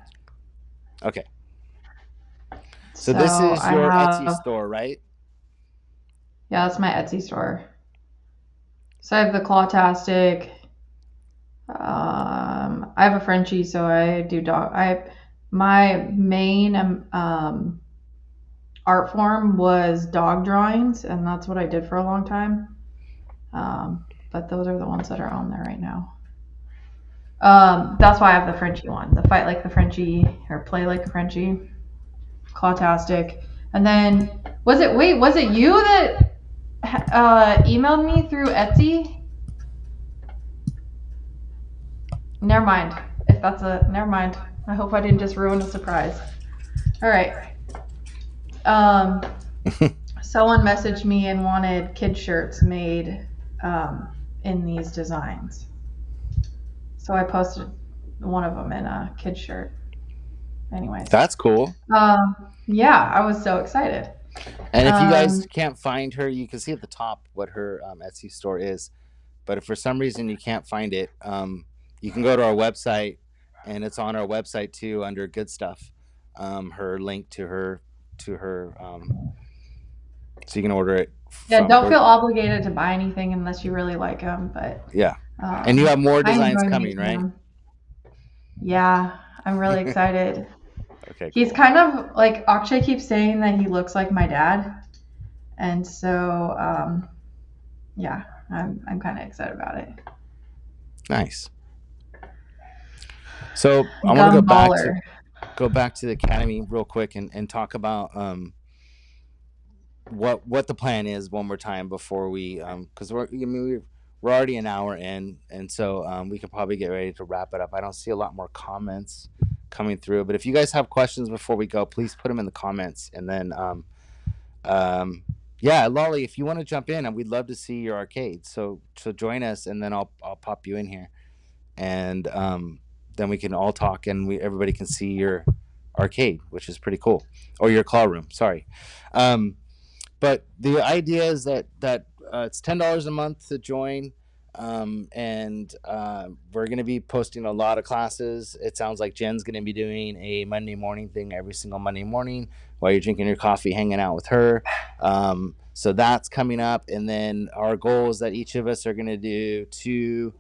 Okay. So this is your Etsy store, right? Yeah, that's my Etsy store. So I have the Clawtastic. I have a Frenchie, so I do dog. My main art form was dog drawings, and that's what I did for a long time. But those are the ones that are on there right now. That's why I have the Frenchie one, the Fight Like the Frenchie or Play Like a Frenchie, Clawtastic. And then was it you that emailed me through Etsy? Never mind. Never mind. I hope I didn't just ruin a surprise. All right. Someone messaged me and wanted kid shirts made in these designs. So I posted one of them in a kid shirt. Anyways. That's cool. Yeah, I was so excited. And if you guys can't find her, you can see at the top what her Etsy store is. But if for some reason you can't find it, you can go to our website, and it's on our website too under Good Stuff. Her link to her, so you can order it. Yeah, don't feel obligated to buy anything unless you really like them. But yeah, and you have more designs coming, right? Yeah, I'm really excited. Okay, he's cool. Kind of like Akshay keeps saying that he looks like my dad, and so yeah, I'm kind of excited about it. Nice. So I want to go back to the academy real quick and talk about what the plan is one more time before we because we're already an hour in, and so we could probably get ready to wrap it up. I don't see a lot more comments coming through, but if you guys have questions before we go, please put them in the comments. And then yeah, Lolly, if you want to jump in, and we'd love to see your arcade, so join us, and then I'll pop you in here, and then we can all talk, and everybody can see your arcade, which is pretty cool, or your claw room, sorry. But the idea is that it's $10 a month to join, and we're going to be posting a lot of classes. It sounds like Jen's going to be doing a Monday morning thing every single Monday morning while you're drinking your coffee, hanging out with her. So that's coming up, and then our goal is that each of us are going to do 2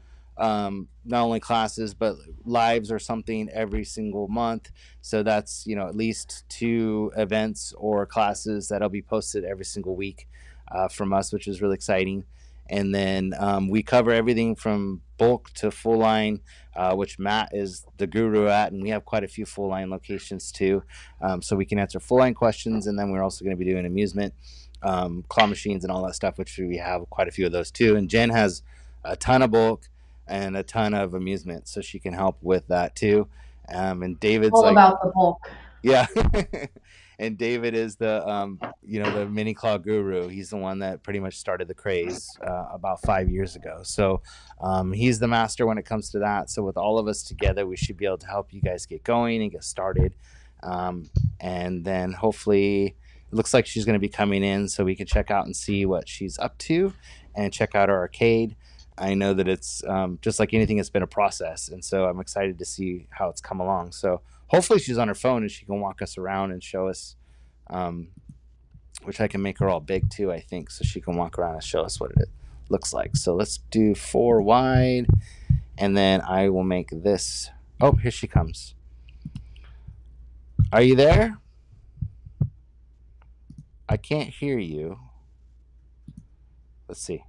not only classes but lives or something every single month. So that's at least 2 events or classes that'll be posted every single week from us, which is really exciting. And then we cover everything from bulk to full line, which Matt is the guru at, and we have quite a few full line locations too. So we can answer full line questions, and then we're also going to be doing amusement, claw machines and all that stuff, which we have quite a few of those too. And Jen has a ton of bulk and a ton of amusement, so she can help with that too. And David's all about the bulk. Yeah. And David is the the mini claw guru. He's the one that pretty much started the craze about 5 years ago. So he's the master when it comes to that. So with all of us together, we should be able to help you guys get going and get started. And then hopefully it looks like she's going to be coming in so we can check out and see what she's up to and check out our arcade. I know that it's just like anything, it's been a process. And so I'm excited to see how it's come along. So hopefully she's on her phone and she can walk us around and show us, which I can make her all big too, I think, so she can walk around and show us what it looks like. So let's do 4 wide, and then I will make this. Oh, here she comes. Are you there? I can't hear you. Let's see.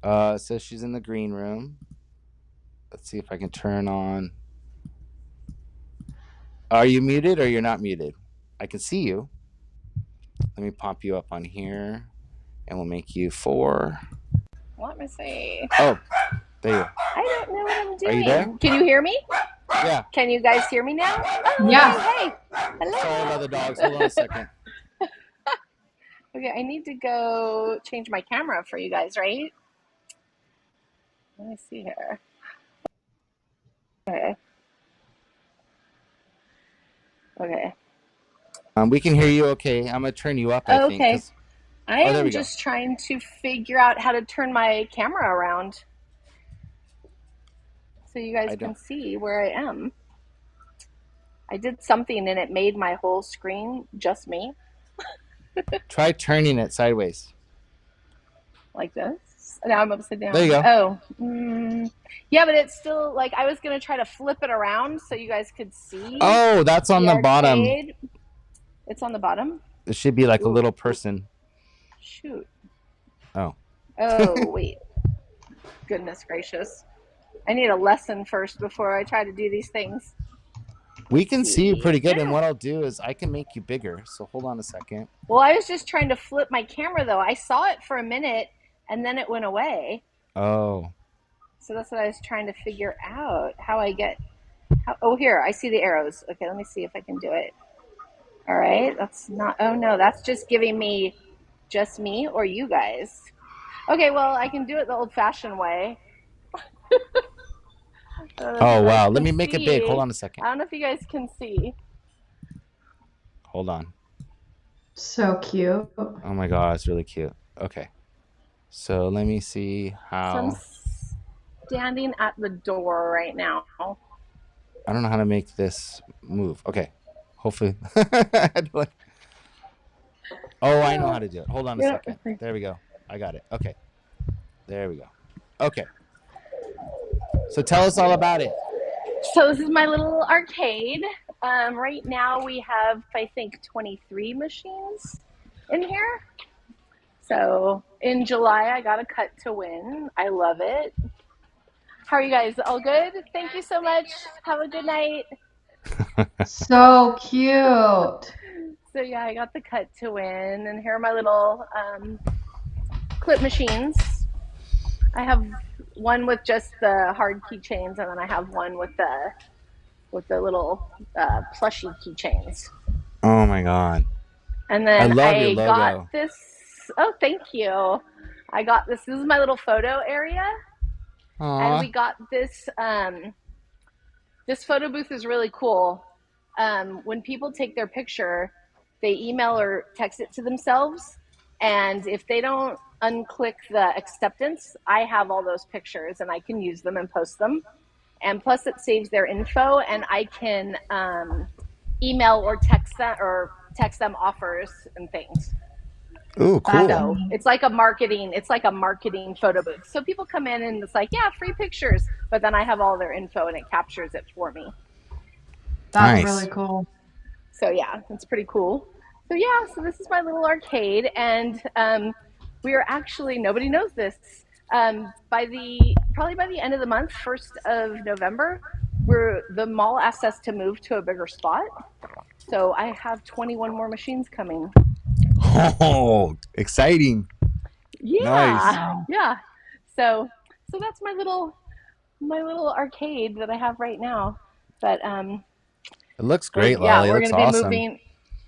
It says she's in the green room. Let's see if I can turn on. Are you muted or you're not muted? I can see you. Let me pop you up on here, and we'll make you 4. Let me see. Oh, there you go. I don't know what I'm doing. Are you there? Can you hear me? Yeah. Can you guys hear me now? Oh, Yeah. Hey. Hello. Sorry about the dogs. Hold on a second. Okay, I need to go change my camera for you guys, right? Let me see here. Okay. We can hear you okay. I'm going to turn you up, I think. Okay. I there am we go. just trying to figure out how to turn my camera around so you guys can see where I am. I did something and it made my whole screen just me. Try turning it sideways. Like this. Now I'm upside down. There you go. Oh. Yeah, but it's still like I was going to try to flip it around so you guys could see. Oh, that's on the bottom. It's on the bottom? It should be like a little person. Shoot. Oh. Oh, wait. Goodness gracious. I need a lesson first before I try to do these things. We can see you pretty good, and what I'll do is I can make you bigger, so hold on a second. Well, I was just trying to flip my camera, though. I saw it for a minute, and then it went away. Oh. So that's what I was trying to figure out, how I get... Oh, here, I see the arrows. Okay, let me see if I can do it. All right, that's not... Oh, no, that's just giving me just me or you guys. Okay, well, I can do it the old-fashioned way. Oh, wow. Let me make it big. Hold on a second. I don't know if you guys can see. Hold on. So cute. Oh, my God. It's really cute. Okay. So let me see how... So I'm standing at the door right now. I don't know how to make this move. Okay. Hopefully. Oh, I know how to do it. Hold on a second. There we go. I got it. Okay. There we go. Okay. So tell us all about it. So this is my little arcade. Right now we have, I think, 23 machines in here. So in July, I got a cut to win. I love it. How are you guys? All good? Thank you so much. Have a good night. So cute. So yeah, I got the cut to win. And here are my little clip machines. I have one with just the hard keychains, and then I have one with the little plushy keychains. Oh my God! And then I love your logo. Got this. Oh, thank you. I got this. This is my little photo area. Aww. And we got this. This photo booth is really cool. When people take their picture, they email or text it to themselves, and if they don't unclick the acceptance, I have all those pictures and I can use them and post them. And plus it saves their info, and I can email or text them offers and things. Ooh, cool. So it's like a marketing photo booth. So people come in and it's like, yeah, free pictures, but then I have all their info and it captures it for me. That's really cool. So yeah, it's pretty cool. So yeah, so this is my little arcade, and we are actually, nobody knows this, probably by the end of the month, 1st of November, the mall asked us to move to a bigger spot. So I have 21 more machines coming. Oh, exciting. Yeah. Nice. Yeah. So that's my little arcade that I have right now. But it looks great, yeah, Lolly. we're It looks gonna be awesome. moving.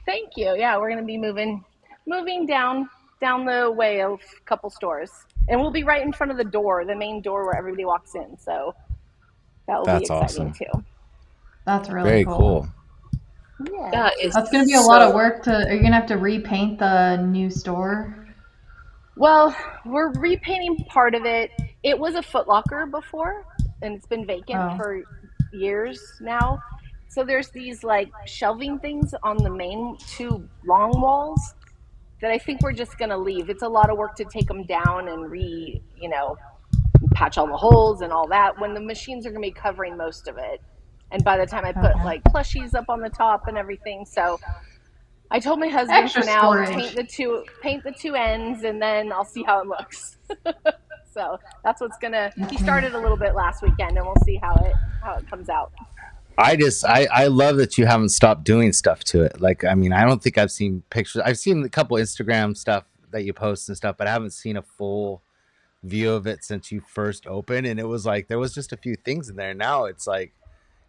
Thank you. Yeah, we're gonna be moving down the way of a couple stores, and we'll be right in front of the main door where everybody walks in. So that will be exciting too. That's really cool. Yeah. That is That's going to be a lot of so. work to. Are you going to have to repaint the new store? Well, we're repainting part of it. It was a Foot Locker before, and it's been vacant Oh, for years now. So there's these like shelving things on the main two long walls that I think we're just gonna leave. It's a lot of work to take them down and patch all the holes and all that when the machines are gonna be covering most of it. And by the time I put okay. like plushies up on the top and everything, so I told my husband Extra for now storage. paint the two ends and then I'll see how it looks. So that's what's gonna. He started a little bit last weekend, and we'll see how it comes out. I love that you haven't stopped doing stuff to it. Like, I mean, I don't think I've seen pictures. I've seen a couple Instagram stuff that you post and stuff, but I haven't seen a full view of it since you first opened. And it was like there was just a few things in there. Now it's like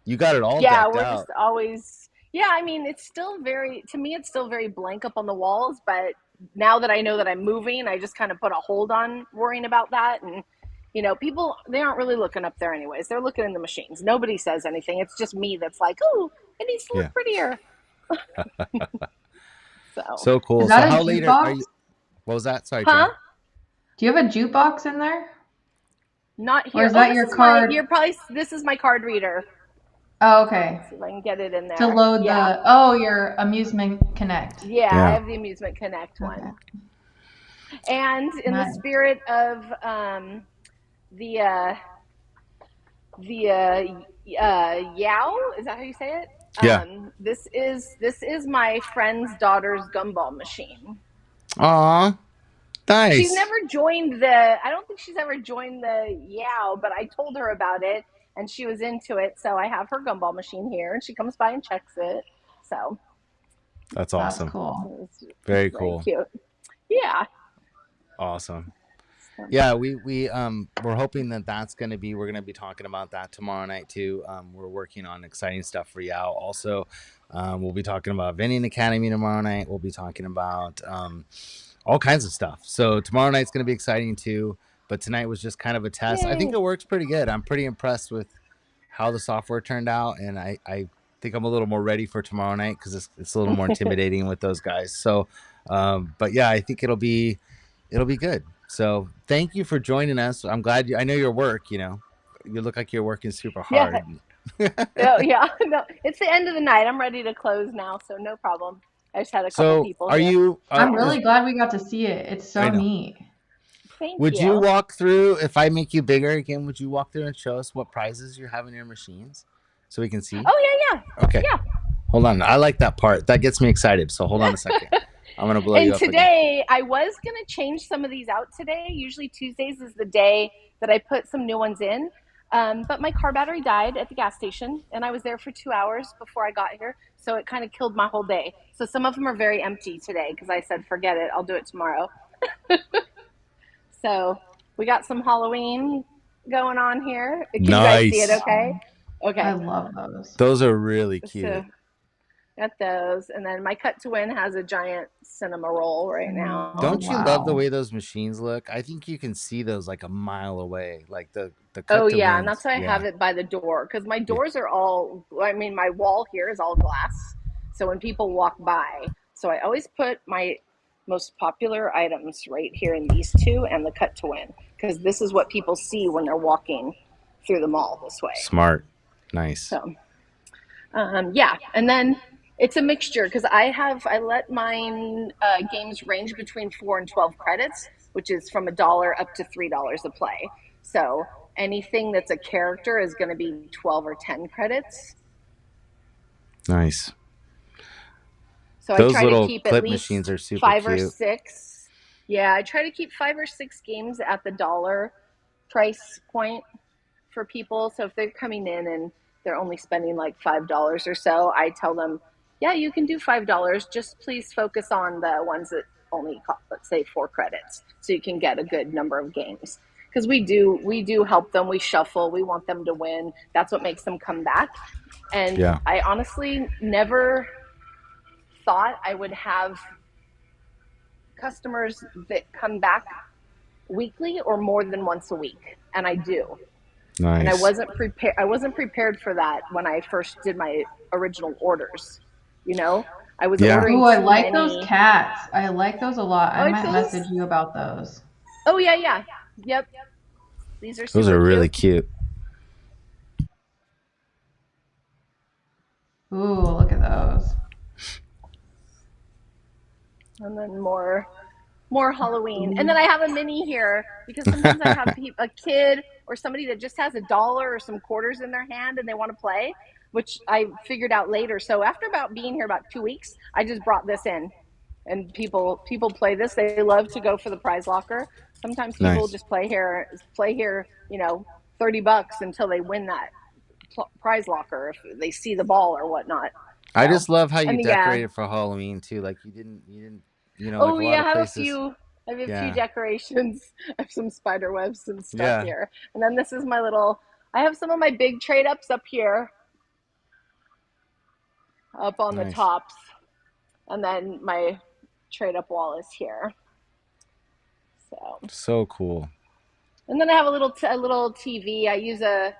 you got it all Yeah, decked we're out. just always. Yeah, I mean, it's still very to me. It's still very blank up on the walls, but now that I know that I'm moving, I just kind of put a hold on worrying about that. And people they aren't really looking up there anyways. They're looking in the machines. Nobody says anything. It's just me that's like, oh, it needs to Yeah, look prettier. So, so Is cool. So that a how late are jukebox? you? What was that? Sorry, huh? Jen. Do you have a jukebox in there? Not Or here. is Oh, that this your is my. card? This is my card reader. Oh, okay. See if I can get it in To there. load Yeah. your amusement connect. Yeah, I Yeah. have the Amusement Connect Okay. one. And in the Nice. spirit of the Yao, is that how you say it? Yeah. This is my friend's daughter's gumball machine. Aw, She's nice. never joined the. I don't think she's ever joined the Yao, but I told her about it and she was into it. So I have her gumball machine here, and she comes by and checks it. So That's That's awesome. cool. it's Very very cool. cute. Yeah. Awesome. So, Yeah, we're hoping that we're gonna be talking about that tomorrow night too. We're working on exciting stuff for Yao. Also, we'll be talking about Vending Academy tomorrow night. We'll be talking about all kinds of stuff. So tomorrow night's gonna be exciting too. But tonight was just kind of a test. I think yay. it works pretty good. I'm pretty impressed with how the software turned out, and I think I'm a little more ready for tomorrow night because it's a little more intimidating with those guys. So, but yeah, I think it'll be good. So thank you for joining us. I'm glad I know your work. You look like you're working super Yeah. hard. Oh, yeah. No, it's the end of the night. I'm ready to close now, so no problem. I just had a couple So people are here. you? I'm really glad we got to see it. It's I so know. neat. Thank Would you you. walk through if I make you bigger again? Would you walk through and show us what prizes you have in your machines so we can see? Oh, yeah, Okay, yeah. hold on. I like that part. That gets me excited. So hold on a second. I'm gonna blow you And up again. today, I was going to change some of these out today. Usually Tuesdays is the day that I put some new ones in. But my car battery died at the gas station, and I was there for 2 hours before I got here. So it kind of killed my whole day. So some of them are very empty today because I said, forget it, I'll do it tomorrow. So we got some Halloween going on here. Can you guys see it Nice. okay? I Okay. love those. Those are really So cute. got those. And then my cut to win has a giant cinema roll right Oh, now. Don't you love the wow. way those machines look? I think you can see those like a mile away. Like the Oh cut to yeah, and that's wins. why I Yeah. have it by the door because my Yeah. doors are all. I mean, my wall here is all glass, so when people walk by, so I always put my most popular items right here in these two and the cut to win because this is what people see when they're walking through the mall this way. Smart. Nice. So yeah, and then it's a mixture because I let mine games range between 4 and 12 credits, which is from $1 up to $3 a play. So anything that's a character is going to be 12 or 10 credits. Nice. So I Those try to little keep at clip machines least are super five or cute. six. Yeah, I try to keep 5 or 6 games at the dollar price point for people. So if they're coming in and they're only spending like $5 or so, I tell them, yeah, you can do $5. Just please focus on the ones that only cost, let's say 4 credits, so you can get a good number of games. Because we do help them. We shuffle. We want them to win. That's what makes them come back. And Yeah. I honestly never thought I would have customers that come back weekly or more than once a week, and I do. And I Nice. wasn't prepared. I wasn't prepared for that when I first did my original orders. You know, I was Yeah. ordering Ooh, I too like those many. cats. I like those a lot. I Oh, it's might those. message you about those. Oh yeah, yeah. Yep. These are Those super are really cute. cute. Ooh, look at those. And then more Halloween. And then I have a mini here because sometimes I have a kid or somebody that just has $1 or some quarters in their hand and they want to play, which I figured out later. So after about being here about 2 weeks, I just brought this in, and people play this. They love to go for the prize locker. Sometimes people Nice. just play here, 30 bucks until they win that prize locker if they see the ball or whatnot. I So, just love how you and yeah, decorated for Halloween too. Like you didn't, like oh a lot yeah, of places. I have a few Yeah. decorations. I have some spider webs and stuff Yeah. here. And then this is my little, I have some of my big trade ups up here, up on the Nice. tops. And then my trade up wall is here. So, So cool. and then I have a little TV. I use an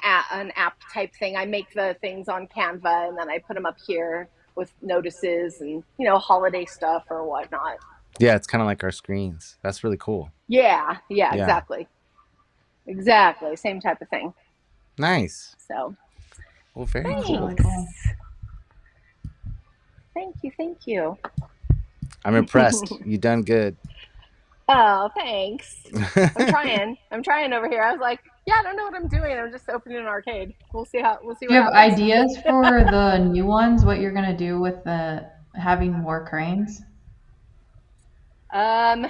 app type thing. I make the things on Canva and then I put them up here with notices and, holiday stuff or whatnot. Yeah, it's kind of like our screens. That's really cool. Yeah, yeah, Yeah. exactly. Exactly. Same type of thing. Nice. So, Well, very That's really cool. cool. thanks. Thank you. Thank you. I'm impressed. You done good. Oh, thanks. I'm trying. I'm trying over here. I was like, yeah, I don't know what I'm doing. I'm just opening an arcade. We'll see Do what you have happens. ideas for the new ones? What you're gonna do with the having more cranes? Um,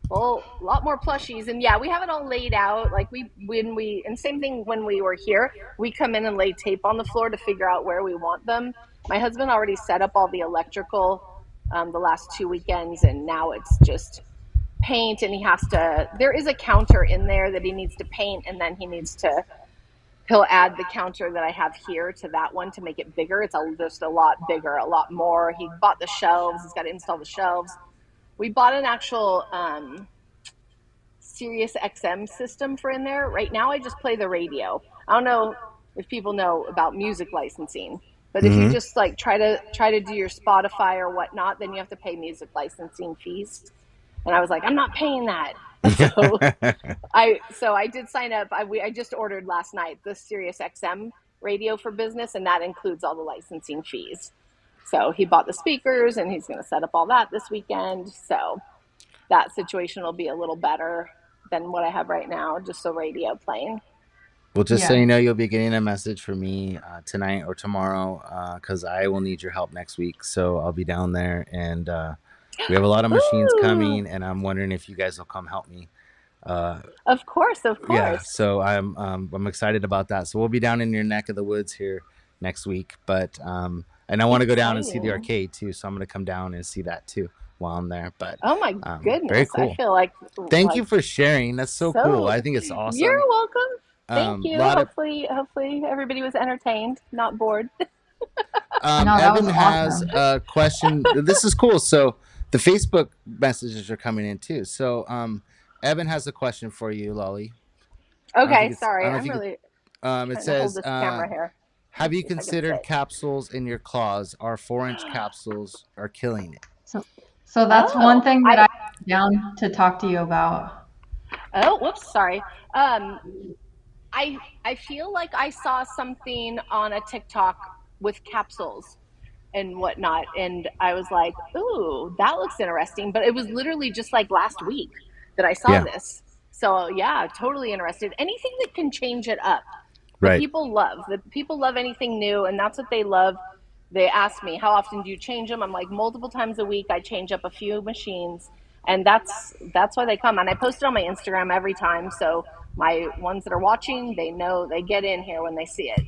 well, a lot more plushies, and yeah, we have it all laid out. Like and same thing when we were here, we come in and lay tape on the floor to figure out where we want them. My husband already set up all the electrical the last 2 weekends, and now it's just paint. And there is a counter in there that he needs to paint, and then he'll add the counter that I have here to that one to make it bigger. It's just a lot bigger, a lot more. He bought the shelves. He's got to install the shelves. We bought an actual Sirius XM system for in there. Right now, I just play the radio. I don't know if people know about music licensing, but if you Mm-hmm. just like try to do your Spotify or whatnot, then you have to pay music licensing fees. And I was like, I'm not paying that. So I did sign up. I just ordered last night the Sirius XM radio for business, and that includes all the licensing fees. So he bought the speakers, and he's going to set up all that this weekend. So that situation will be a little better than what I have right now, just the radio playing. Well, just so Yeah. you know, you'll be getting a message from me tonight or tomorrow because I will need your help next week. So I'll be down there, and we have a lot of machines Ooh, coming, and I'm wondering if you guys will come help me. Uh, of course, of yeah, course. so I'm excited about that. So we'll be down in your neck of the woods here next week, but and I want to go down and see the Exciting. arcade too. So I'm going to come down and see that too while I'm there. But Oh my very goodness. I cool. feel like Thank you like for sharing. That's so cool. so I think it's awesome. you're welcome. Thank A you. lot of Hopefully everybody was entertained, not bored. No, that was Evan has awesome. a question. This is cool. So the Facebook messages are coming in too. So Evan has a question for you, Lolly. Okay, I sorry. don't know if I'm you could. really It trying to hold says, this camera here. Let "Have me you see if I can considered sit. capsules in your claws? Our 4-inch capsules are killing it." So, so that's one Oh, thing that I wrote down to talk to you about. whoops, sorry. Um, I feel like I saw something on a TikTok with capsules and whatnot, and I was like, "Ooh, that looks interesting." But it was literally just like last week that I saw Yeah. this. So yeah, totally interested. Anything that can change it up, Right. the people love anything new, and that's what they love. They ask me, "How often do you change them?" I'm like, multiple times a week. I change up a few machines, and that's why they come. And I post it on my Instagram every time, so my ones that are watching, they know they get in here when they see it.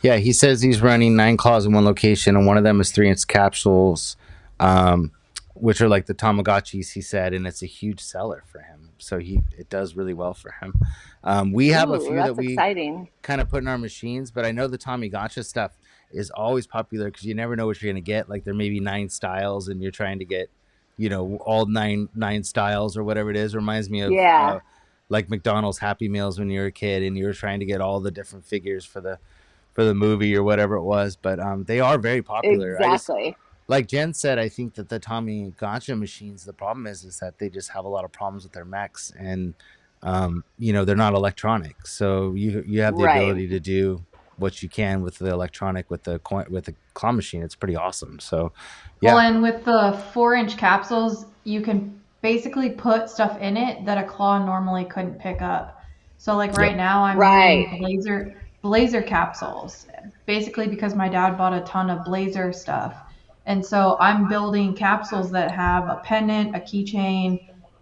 Yeah, he says he's running 9 claws in one location, and one of them is 3-inch capsules, um, which are like the Tamagotchis. He said, and it's a huge seller for him. So it does really well for him. We have a Ooh, few that that's we exciting. kind of put in our machines, but I know the Tamagotchi stuff is always popular because you never know what you're gonna get. Like there may be 9 styles, and you're trying to get, all nine styles or whatever it is. Reminds me of Yeah. like McDonald's Happy Meals when you were a kid, and you were trying to get all the different figures for the the movie or whatever it was. But they are very popular. I just, Exactly. like Jen said, I think that the Tommy Gotcha machines, the problem is that they just have a lot of problems with their mechs, and they're not electronic. So you have the Right. ability to do what you can with the electronic with the claw machine. It's pretty awesome. So Well, yeah, and with the 4-inch capsules, you can basically put stuff in it that a claw normally couldn't pick up. So like yep, right now I'm Right. doing blazer capsules, basically because my dad bought a ton of blazer stuff. And so I'm building capsules that have a pendant, a keychain,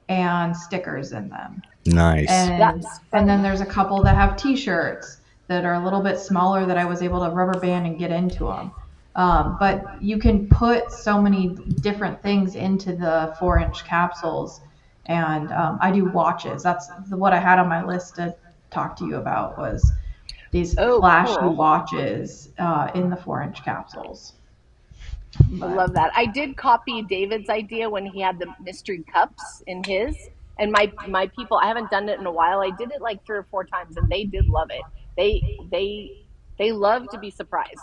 and stickers in them. nice, And That's and then fun. there's a couple that have T-shirts that are a little bit smaller that I was able to rubber band and get into them. But you can put so many different things into the 4-inch capsules, and I do watches. That's what I had on my list to talk to you about was these Oh, flashy cool. watches in the 4-inch capsules. I But love that. I did copy David's idea when he had the mystery cups in his. And my people, I haven't done it in a while. I did it like 3 or 4 times, and they did love it. They they love to be surprised.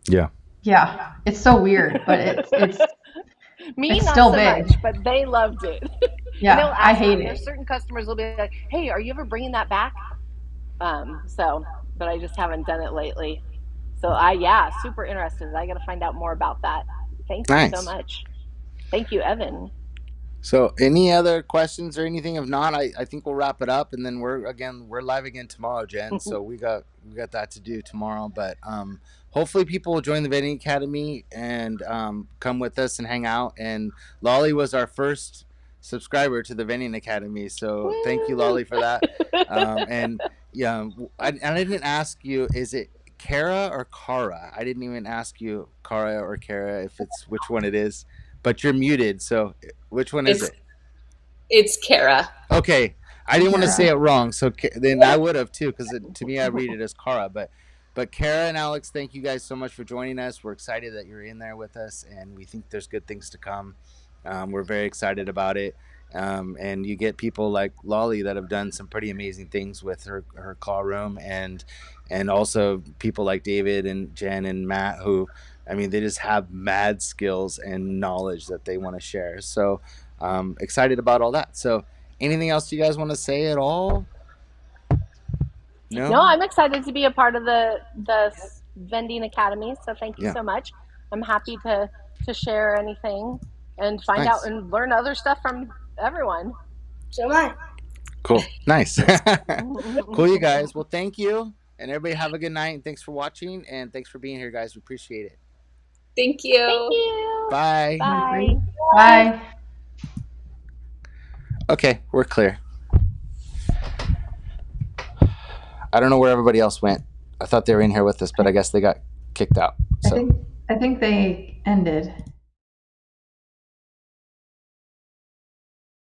yeah, yeah, it's so weird, but Me, it's not still so much, big. but they loved it. And they'll Yeah, I ask me. hate There's it. certain customers will be like, "Hey, are you ever bringing that back?" But I just haven't done it lately. So yeah, super interested. I got to find out more about that. Thank you so nice. much. Thank you, Evan. So, any other questions or anything? If not, I think we'll wrap it up, and then we're live again tomorrow, Jen. So we got that to do tomorrow. But hopefully people will join the Vending Academy and come with us and hang out. And Lolly was our first subscriber to the Vending Academy, so thank you, Woo! Lolly, for that. And yeah, I didn't ask you, is it Kara or Kara? I didn't even ask you Kara or Kara if it's which one it is, but you're muted. So which one is It's it? it's Kara. Okay, I didn't want to say Kara. it wrong, so then I would have too, because to me I read it as Kara. But Kara and Alex, thank you guys so much for joining us. We're excited that you're in there with us, and we think there's good things to come. We're very excited about it. And you get people like Lolly that have done some pretty amazing things with her claw room, and also people like David and Jen and Matt who, I mean, they just have mad skills and knowledge that they want to share. So excited about all that. So anything else you guys want to say at all? No, No? I'm excited to be a part of the Vending Academy. So thank you Yeah. so much. I'm happy to share anything and find out Nice. and learn other stuff from everyone. So am I. Cool. Nice. Cool, you guys. Well, thank you. And everybody have a good night. And thanks for watching. And thanks for being here, guys. We appreciate it. Thank Thank you. you. Bye. Bye. Bye. Okay, we're clear. I don't know where everybody else went. I thought they were in here with us, but I guess they got kicked out. I So think I think they ended.